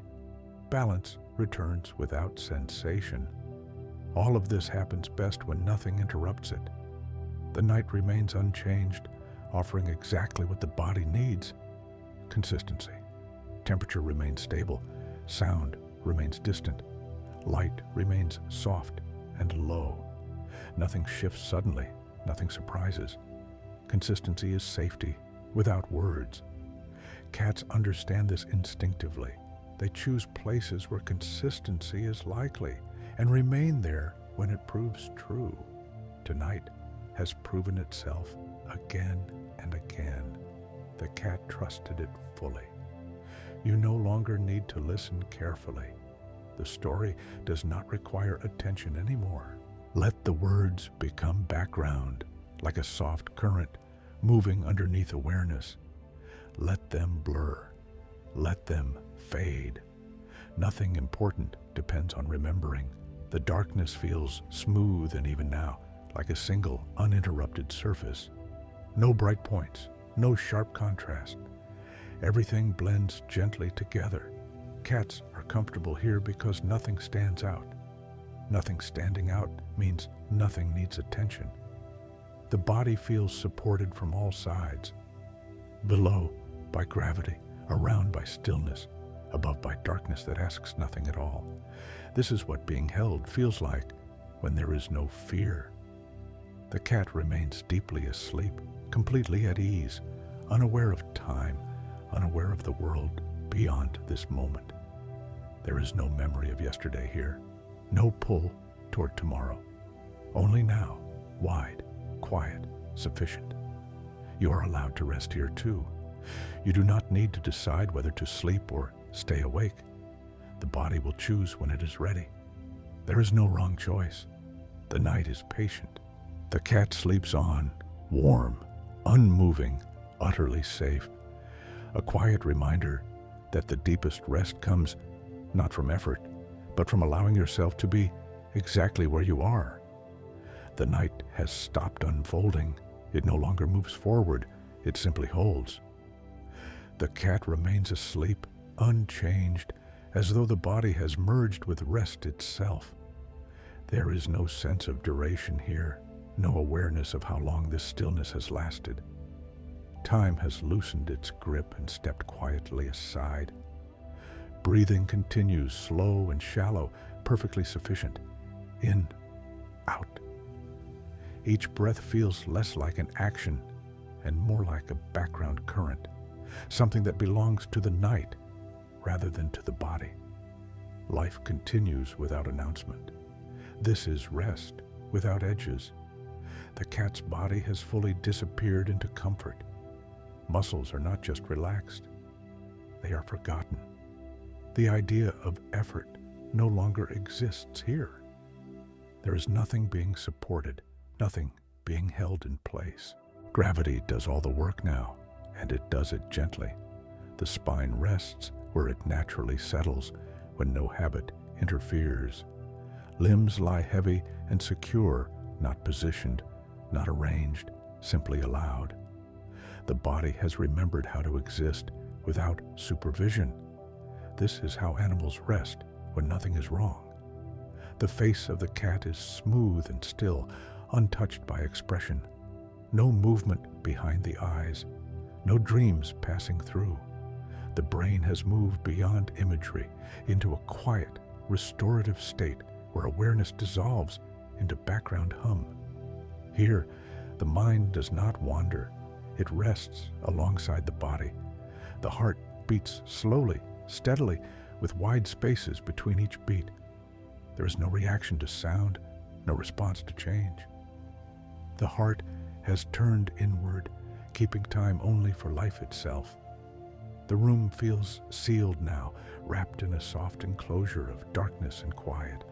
Balance returns without sensation. All of this happens best when nothing interrupts it. The night remains unchanged, offering exactly what the body needs. Consistency. Temperature remains stable. Sound remains distant. Light remains soft and low. Nothing shifts suddenly. Nothing surprises. Consistency is safety, without words. Cats understand this instinctively. They choose places where consistency is likely and remain there when it proves true. Tonight has proven itself again and again. The cat trusted it fully. You no longer need to listen carefully. The story does not require attention anymore. Let the words become background, like a soft current moving underneath awareness. Let them blur. Let them fade. Nothing important depends on remembering. The darkness feels smooth and even now, like a single, uninterrupted surface. No bright points, no sharp contrast. Everything blends gently together. Cats are comfortable here because nothing stands out. Nothing standing out means nothing needs attention. The body feels supported from all sides. Below, by gravity, around by stillness, above by darkness that asks nothing at all. This is what being held feels like when there is no fear. The cat remains deeply asleep, completely at ease, unaware of time, unaware of the world beyond this moment. There is no memory of yesterday here, no pull toward tomorrow. Only now, wide, quiet, sufficient. You are allowed to rest here too. You do not need to decide whether to sleep or stay awake. The body will choose when it is ready. There is no wrong choice. The night is patient. The cat sleeps on, warm, unmoving, utterly safe. A quiet reminder that the deepest rest comes not from effort, but from allowing yourself to be exactly where you are. The night has stopped unfolding. It no longer moves forward. It simply holds. The cat remains asleep, unchanged, as though the body has merged with rest itself. There is no sense of duration here, no awareness of how long this stillness has lasted. Time has loosened its grip and stepped quietly aside. Breathing continues, slow and shallow, perfectly sufficient. In, out. Each breath feels less like an action and more like a background current, something that belongs to the night rather than to the body. Life continues without announcement. This is rest without edges. The cat's body has fully disappeared into comfort. Muscles are not just relaxed, they are forgotten. The idea of effort no longer exists here. There is nothing being supported, nothing being held in place. Gravity does all the work now, and it does it gently. The spine rests where it naturally settles when no habit interferes. Limbs lie heavy and secure, not positioned, not arranged, simply allowed. The body has remembered how to exist without supervision. This is how animals rest when nothing is wrong. The face of the cat is smooth and still, untouched by expression. No movement behind the eyes, no dreams passing through. The brain has moved beyond imagery into a quiet, restorative state where awareness dissolves into background hum. Here, the mind does not wander. It rests alongside the body. The heart beats slowly, steadily, with wide spaces between each beat. There is no reaction to sound, no response to change. The heart has turned inward, keeping time only for life itself. The room feels sealed now, wrapped in a soft enclosure of darkness and quiet.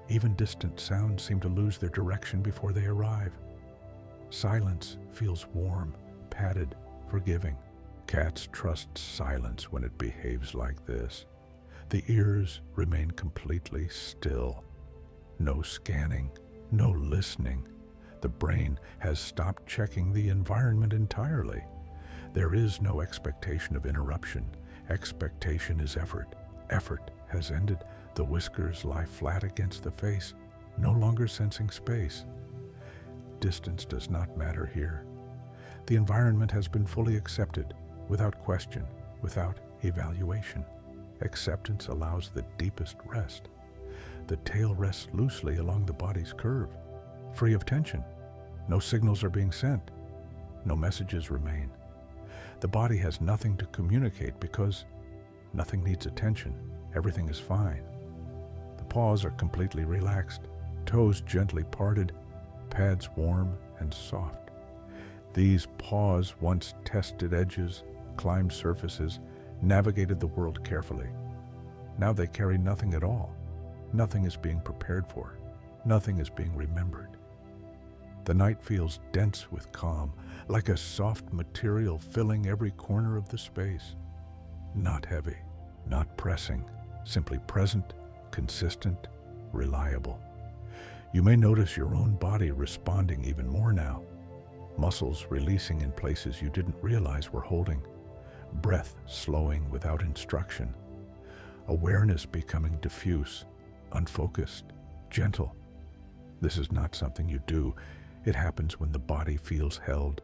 Even distant sounds seem to lose their direction before they arrive. Silence feels warm, padded, forgiving. Cats trust silence when it behaves like this. The ears remain completely still. No scanning, no listening. The brain has stopped checking the environment entirely. There is no expectation of interruption. Expectation is effort. Effort has ended. The whiskers lie flat against the face, no longer sensing space. Distance does not matter here. The environment has been fully accepted, without question, without evaluation. Acceptance allows the deepest rest. The tail rests loosely along the body's curve, free of tension. No signals are being sent. No messages remain. The body has nothing to communicate because nothing needs attention. Everything is fine. The paws are completely relaxed, toes gently parted, pads warm and soft. These paws once tested edges, climbed surfaces, navigated the world carefully. Now they carry nothing at all. Nothing is being prepared for. Nothing is being remembered. The night feels dense with calm, like a soft material filling every corner of the space. Not heavy, not pressing, simply present, consistent, reliable. You may notice your own body responding even more now. Muscles releasing in places you didn't realize were holding. Breath slowing without instruction. Awareness becoming diffuse, unfocused, gentle. This is not something you do. It happens when the body feels held.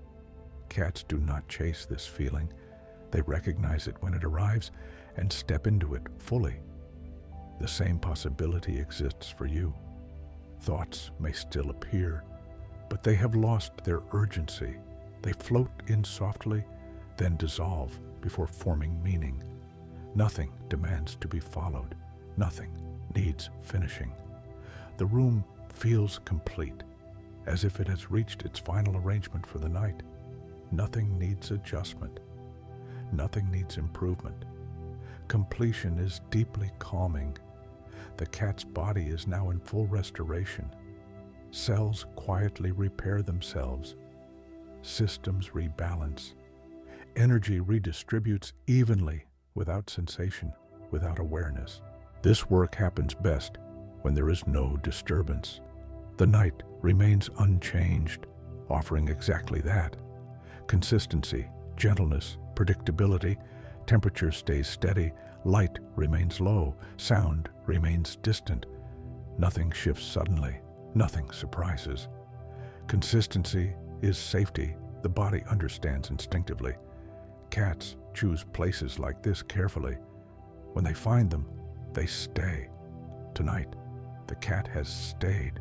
Cats do not chase this feeling. They recognize it when it arrives and step into it fully. The same possibility exists for you. Thoughts may still appear, but they have lost their urgency. They float in softly, then dissolve before forming meaning. Nothing demands to be followed. Nothing needs finishing. The room feels complete. as if it has reached its final arrangement for the night. Nothing needs adjustment. Nothing needs improvement. Completion is deeply calming. The cat's body is now in full restoration. Cells quietly repair themselves. Systems rebalance. Energy redistributes evenly, without sensation, without awareness. This work happens best when there is no disturbance. The night remains unchanged, offering exactly that. Consistency, gentleness, predictability. Temperature stays steady, light remains low, sound remains distant. Nothing shifts suddenly, nothing surprises. Consistency is safety, the body understands instinctively. Cats choose places like this carefully. When they find them, they stay. Tonight, the cat has stayed.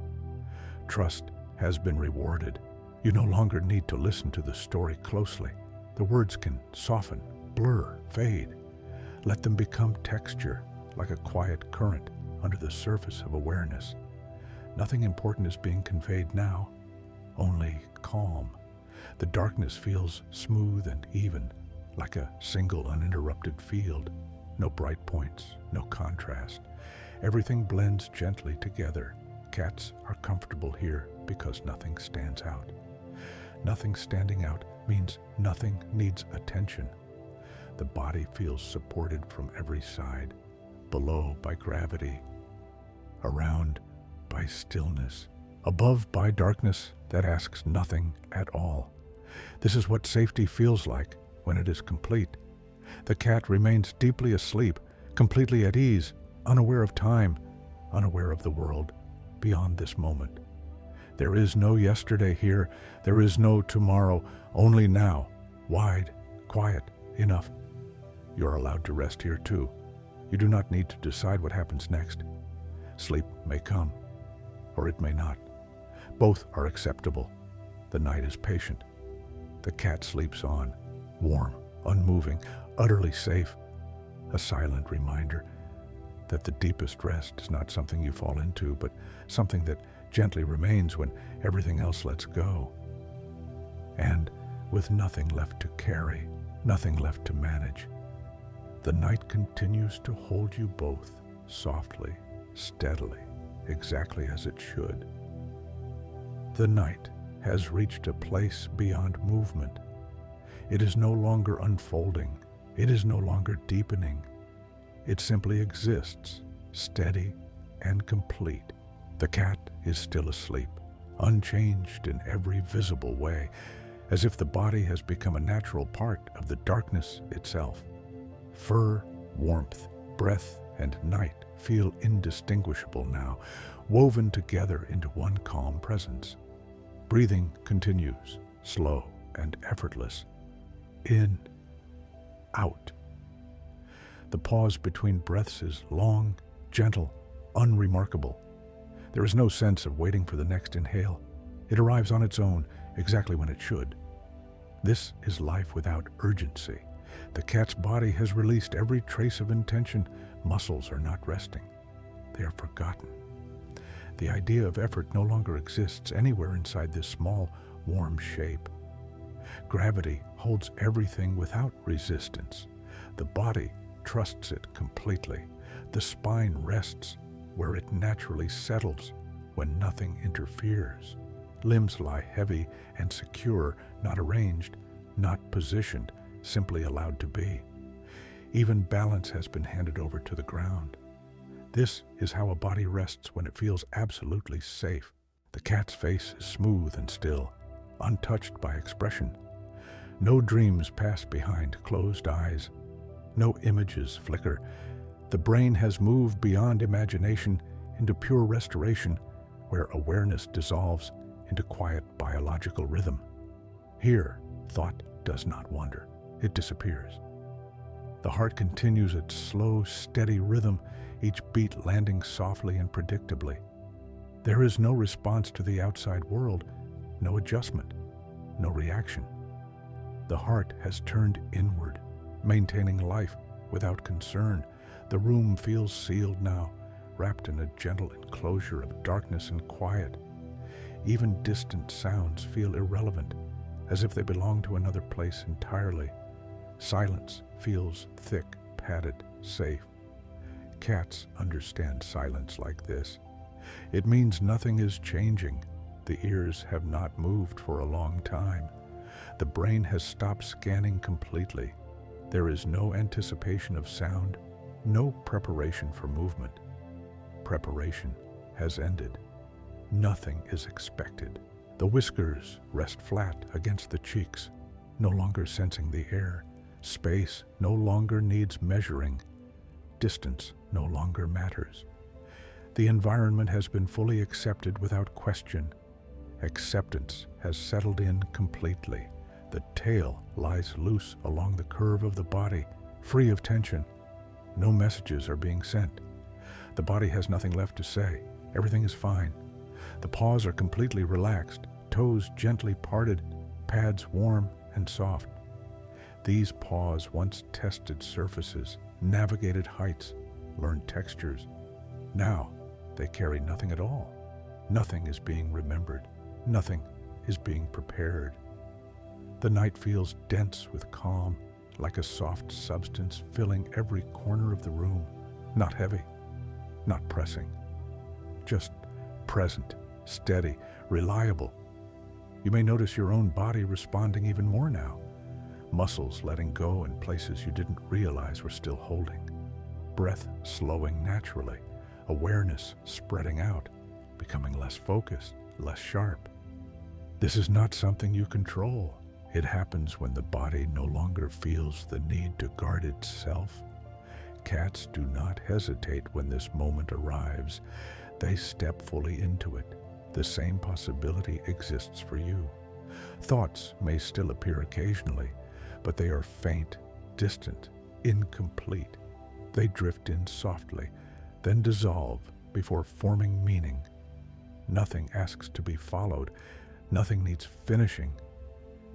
Trust has been rewarded. You no longer need to listen to the story closely. The words can soften, blur, fade. Let them become texture, like a quiet current under the surface of awareness. Nothing important is being conveyed now, only calm. The darkness feels smooth and even, like a single uninterrupted field. No bright points, no contrast. Everything blends gently together. Cats are comfortable here because nothing stands out. Nothing standing out means nothing needs attention. The body feels supported from every side, below by gravity, around by stillness, above by darkness that asks nothing at all. This is what safety feels like when it is complete. The cat remains deeply asleep, completely at ease, unaware of time, unaware of the world beyond this moment. There is no yesterday here, there is no tomorrow, only now, wide, quiet, enough. You're allowed to rest here too. You do not need to decide what happens next. Sleep may come, or it may not. Both are acceptable. The night is patient. The cat sleeps on, warm, unmoving, utterly safe. A silent reminder that the deepest rest is not something you fall into, but something that gently remains when everything else lets go. And with nothing left to carry, nothing left to manage, the night continues to hold you both, softly, steadily, exactly as it should. The night has reached a place beyond movement. It is no longer unfolding. It is no longer deepening. It simply exists, steady and complete. The cat is still asleep, unchanged in every visible way, as if the body has become a natural part of the darkness itself. Fur, warmth, breath, and night feel indistinguishable now, woven together into one calm presence. Breathing continues, slow and effortless. In, out. The pause between breaths is long, gentle, unremarkable. There is no sense of waiting for the next inhale. It arrives on its own, exactly when it should. This is life without urgency. The cat's body has released every trace of intention. Muscles are not resting. They are forgotten. The idea of effort no longer exists anywhere inside this small, warm shape. Gravity holds everything without resistance. The body trusts it completely. The spine rests where it naturally settles when nothing interferes. Limbs lie heavy and secure, not arranged, not positioned, simply allowed to be. Even balance has been handed over to the ground. This is how a body rests when it feels absolutely safe. The cat's face is smooth and still, untouched by expression. No dreams pass behind closed eyes. No images flicker. The brain has moved beyond imagination into pure restoration, where awareness dissolves into quiet biological rhythm. Here, thought does not wander. It disappears. The heart continues its slow, steady rhythm, each beat landing softly and predictably. There is no response to the outside world, no adjustment, no reaction. The heart has turned inward, maintaining life without concern. The room feels sealed now, wrapped in a gentle enclosure of darkness and quiet. Even distant sounds feel irrelevant, as if they belong to another place entirely. Silence feels thick, padded, safe. Cats understand silence like this. It means nothing is changing. The ears have not moved for a long time. The brain has stopped scanning completely. There is no anticipation of sound, no preparation for movement. Preparation has ended. Nothing is expected. The whiskers rest flat against the cheeks, no longer sensing the air. Space no longer needs measuring. Distance no longer matters. The environment has been fully accepted without question. Acceptance has settled in completely. The tail lies loose along the curve of the body, free of tension. No messages are being sent. The body has nothing left to say. Everything is fine. The paws are completely relaxed, toes gently parted, pads warm and soft. These paws once tested surfaces, navigated heights, learned textures. Now they carry nothing at all. Nothing is being remembered. Nothing is being prepared. The night feels dense with calm, like a soft substance filling every corner of the room. Not heavy, not pressing, just present, steady, reliable. You may notice your own body responding even more now. Muscles letting go in places you didn't realize were still holding. Breath slowing naturally. Awareness spreading out, becoming less focused, less sharp. This is not something you control. It happens when the body no longer feels the need to guard itself. Cats do not hesitate when this moment arrives. They step fully into it. The same possibility exists for you. Thoughts may still appear occasionally, but they are faint, distant, incomplete. They drift in softly, then dissolve before forming meaning. Nothing asks to be followed. Nothing needs finishing.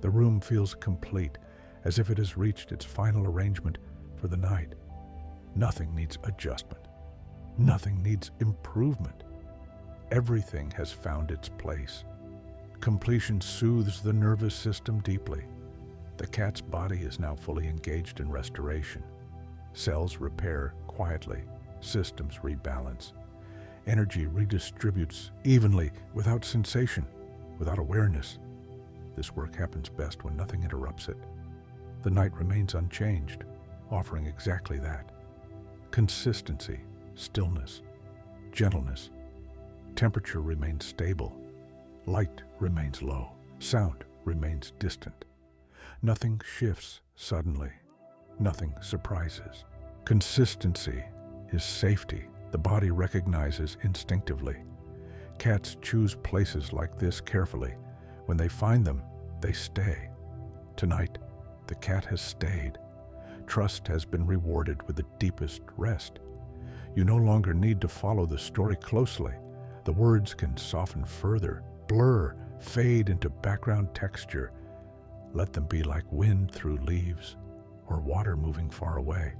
The room feels complete, as if it has reached its final arrangement for the night. Nothing needs adjustment. Nothing needs improvement. Everything has found its place. Completion soothes the nervous system deeply. The cat's body is now fully engaged in restoration. Cells repair quietly. Systems rebalance. Energy redistributes evenly, without sensation, without awareness. This work happens best when nothing interrupts it. The night remains unchanged, offering exactly that. Consistency, stillness, gentleness. Temperature remains stable. Light remains low. Sound remains distant. Nothing shifts suddenly. Nothing surprises. Consistency is safety. The body recognizes instinctively. Cats choose places like this carefully. When they find them, they stay. Tonight, the cat has stayed. Trust has been rewarded with the deepest rest. You no longer need to follow the story closely. The words can soften further, blur, fade into background texture. Let them be like wind through leaves or water moving far away.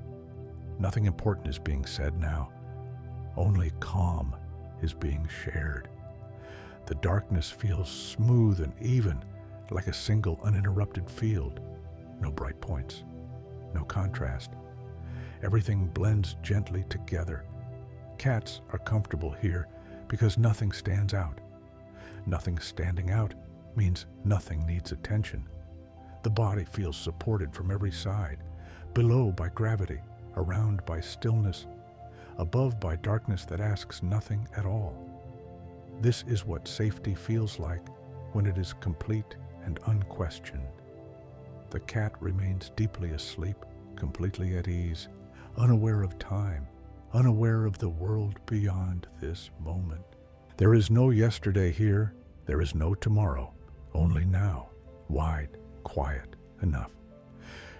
Nothing important is being said now. Only calm is being shared. The darkness feels smooth and even, like a single uninterrupted field. No bright points, no contrast. Everything blends gently together. Cats are comfortable here because nothing stands out. Nothing standing out means nothing needs attention. The body feels supported from every side, below by gravity, around by stillness, above by darkness that asks nothing at all. This is what safety feels like when it is complete and unquestioned. The cat remains deeply asleep, completely at ease, unaware of time, unaware of the world beyond this moment. There is no yesterday here, there is no tomorrow, only now, wide, quiet enough.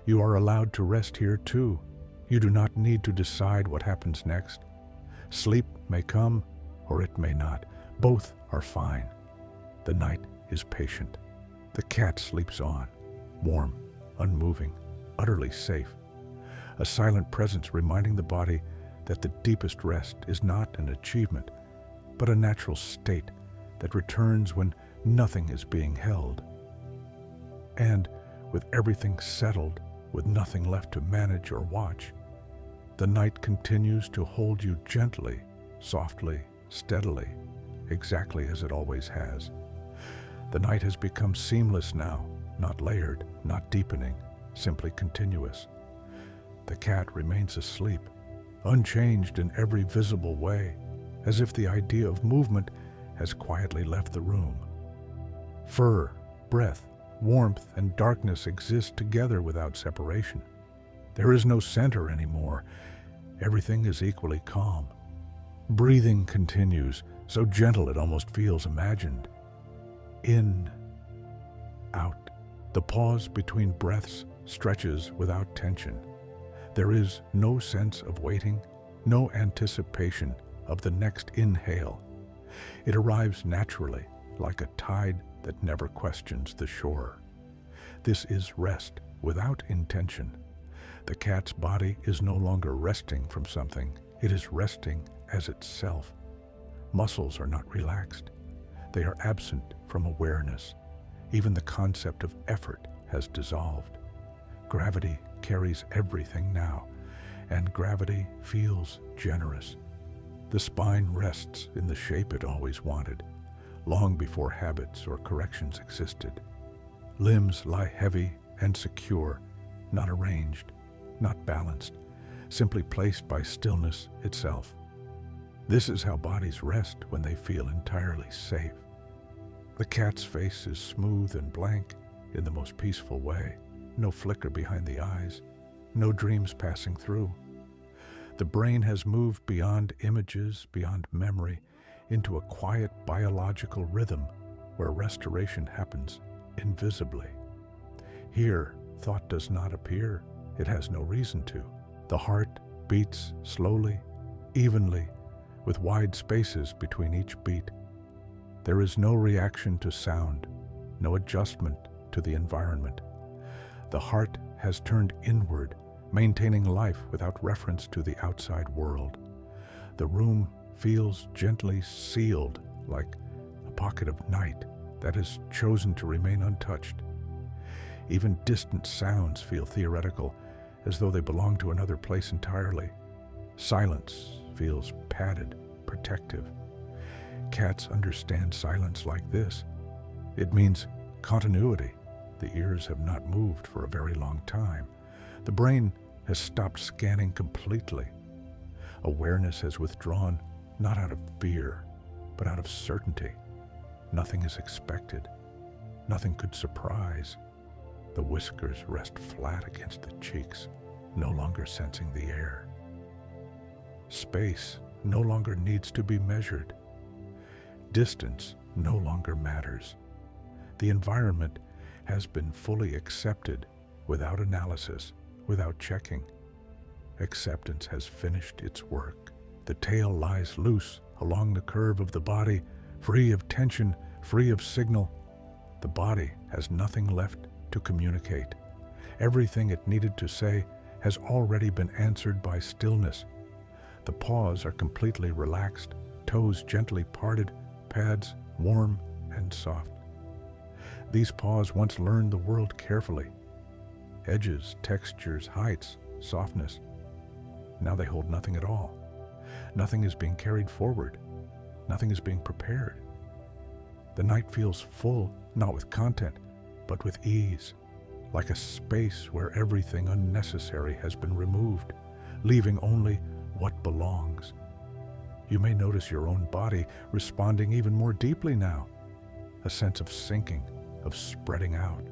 You are allowed to rest here too. You do not need to decide what happens next. Sleep may come or it may not. Both are fine. The night is patient. The cat sleeps on, warm, unmoving, utterly safe. A silent presence reminding the body that the deepest rest is not an achievement, but a natural state that returns when nothing is being held. And with everything settled, with nothing left to manage or watch, the night continues to hold you gently, softly, steadily, exactly as it always has. The night has become seamless now, not layered, not deepening, simply continuous. The cat remains asleep, unchanged in every visible way, as if the idea of movement has quietly left the room. Fur, breath, warmth, and darkness exist together without separation. There is no center anymore. Everything is equally calm. Breathing continues, so gentle it almost feels imagined. In, out. The pause between breaths stretches without tension. There is no sense of waiting, no anticipation of the next inhale. It arrives naturally, like a tide that never questions the shore. This is rest without intention. The cat's body is no longer resting from something. It is resting as itself. Muscles are not relaxed. They are absent from awareness. Even the concept of effort has dissolved. Gravity carries everything now, and gravity feels generous. The spine rests in the shape it always wanted, long before habits or corrections existed. Limbs lie heavy and secure, not arranged, not balanced, simply placed by stillness itself. This is how bodies rest when they feel entirely safe. The cat's face is smooth and blank in the most peaceful way, no flicker behind the eyes, no dreams passing through. The brain has moved beyond images, beyond memory, into a quiet biological rhythm where restoration happens invisibly. Here, thought does not appear. It has no reason to. The heart beats slowly, evenly, with wide spaces between each beat. There is no reaction to sound, no adjustment to the environment. The heart has turned inward, maintaining life without reference to the outside world. The room feels gently sealed, like a pocket of night that has chosen to remain untouched. Even distant sounds feel theoretical, as though they belong to another place entirely. Silence feels padded, protective. Cats understand silence like this. It means continuity. The ears have not moved for a very long time. The brain has stopped scanning completely. Awareness has withdrawn, not out of fear, but out of certainty. Nothing is expected. Nothing could surprise. The whiskers rest flat against the cheeks, no longer sensing the air. Space no longer needs to be measured. Distance no longer matters. The environment has been fully accepted without analysis, without checking. Acceptance has finished its work. The tail lies loose along the curve of the body, free of tension, free of signal. The body has nothing left to communicate. Everything it needed to say has already been answered by stillness. The paws are completely relaxed, toes gently parted, pads warm and soft. These paws once learned the world carefully. Edges, textures, heights, softness. Now they hold nothing at all. Nothing is being carried forward. Nothing is being prepared. The night feels full, not with content, but with ease, like a space where everything unnecessary has been removed, leaving only what belongs. You may notice your own body responding even more deeply now, a sense of sinking, of spreading out,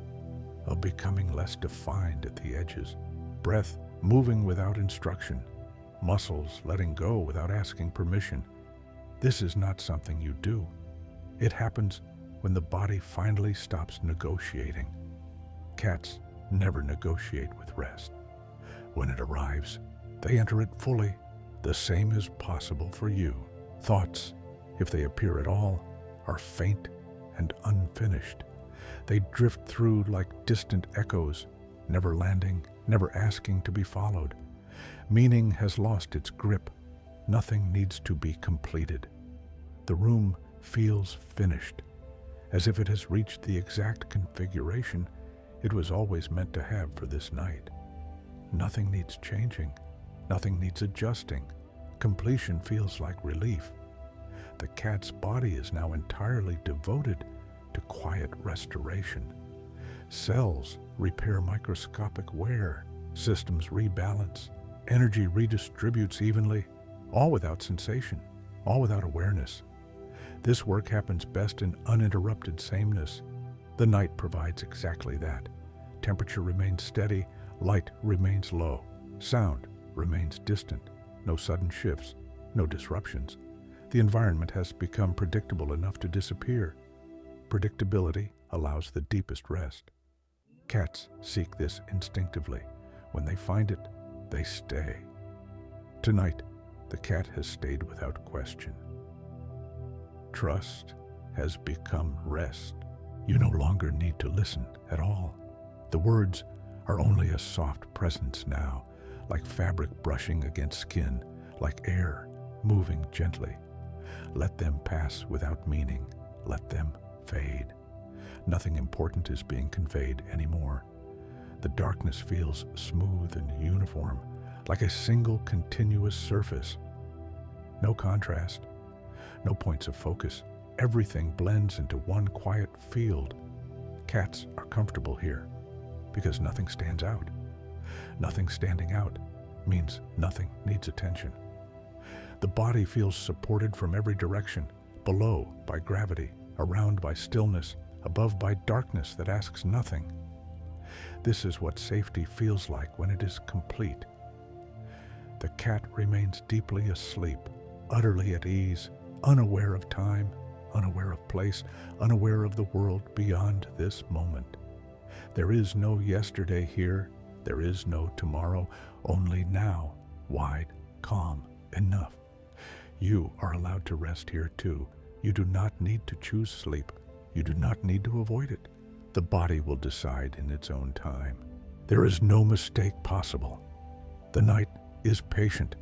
of becoming less defined at the edges, breath moving without instruction, muscles letting go without asking permission. This is not something you do. It happens when the body finally stops negotiating. Cats never negotiate with rest. When it arrives, they enter it fully. The same is possible for you. Thoughts, if they appear at all, are faint and unfinished. They drift through like distant echoes, never landing, never asking to be followed. Meaning has lost its grip. Nothing needs to be completed. The room feels finished, as if it has reached the exact configuration it was always meant to have for this night. Nothing needs changing. Nothing needs adjusting. Completion feels like relief. The cat's body is now entirely devoted to quiet restoration. Cells repair microscopic wear, systems rebalance, energy redistributes evenly, all without sensation, all without awareness. This work happens best in uninterrupted sameness. The night provides exactly that. Temperature remains steady, light remains low, sound remains distant, no sudden shifts, no disruptions. The environment has become predictable enough to disappear. Predictability allows the deepest rest. Cats seek this instinctively. When they find it, they stay. Tonight, the cat has stayed without question. Trust has become rest. You no longer need to listen at all. The words are only a soft presence now, like fabric brushing against skin, like air moving gently. Let them pass without meaning. Let them fade. Nothing important is being conveyed anymore. The darkness feels smooth and uniform, like a single continuous surface. No contrast, no points of focus. Everything blends into one quiet field. Cats are comfortable here because nothing stands out. Nothing standing out means nothing needs attention. The body feels supported from every direction, below by gravity, around by stillness, above by darkness that asks nothing. This is what safety feels like when it is complete. The cat remains deeply asleep, utterly at ease, unaware of time, unaware of place, unaware of the world beyond this moment. There is no yesterday here, there is no tomorrow, only now, wide, calm, enough. You are allowed to rest here too. You do not need to choose sleep. You do not need to avoid it. The body will decide in its own time. There is no mistake possible. The night is patient.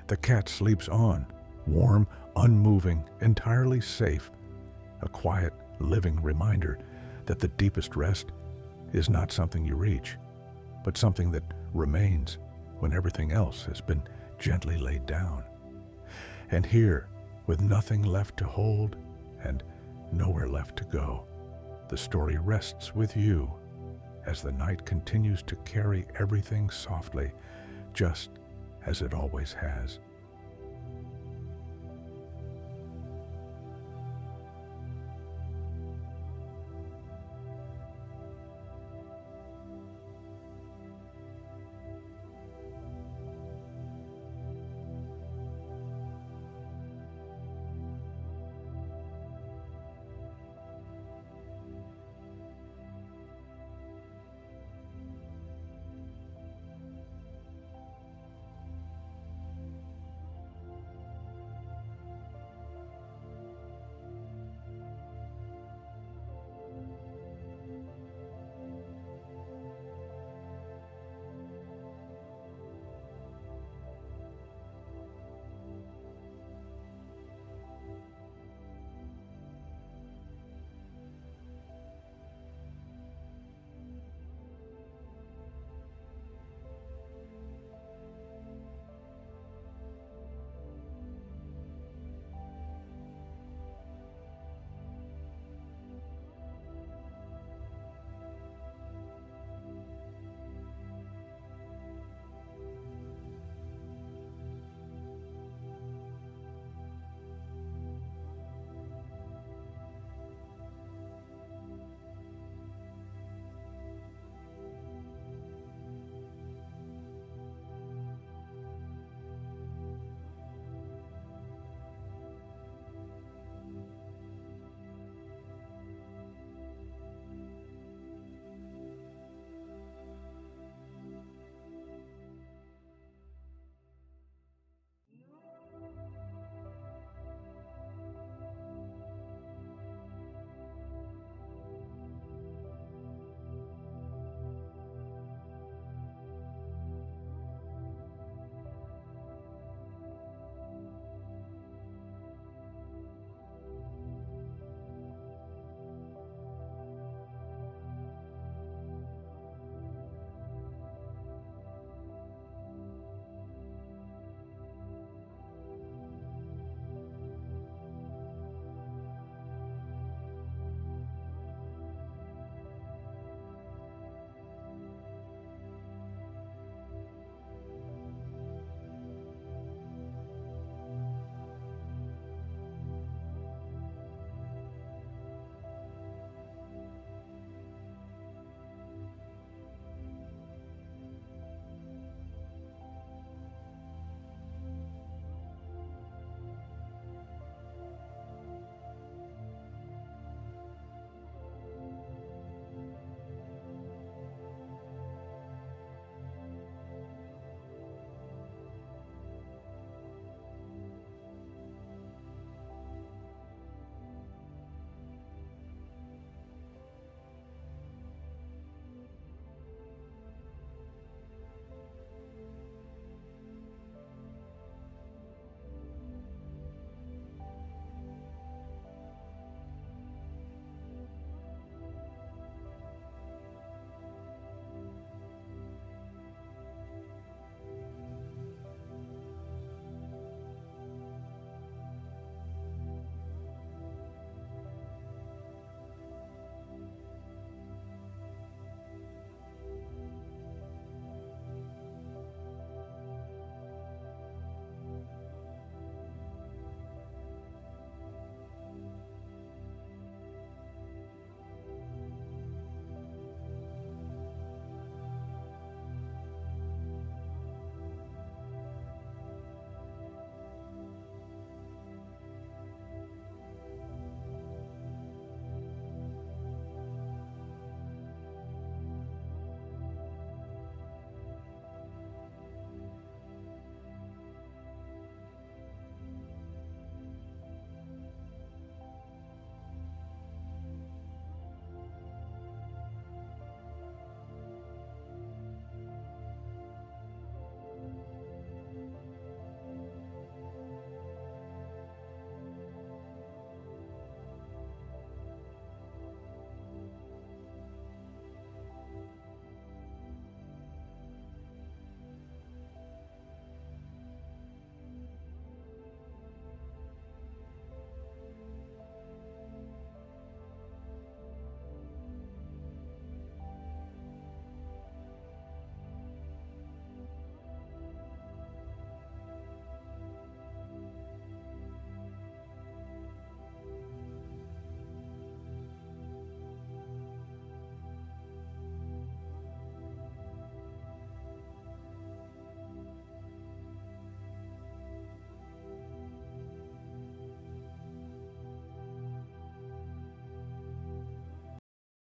The cat sleeps on, warm, unmoving, entirely safe. A quiet, living reminder that the deepest rest is not something you reach, but something that remains when everything else has been gently laid down. And here, with nothing left to hold and nowhere left to go, the story rests with you as the night continues to carry everything softly, just as it always has.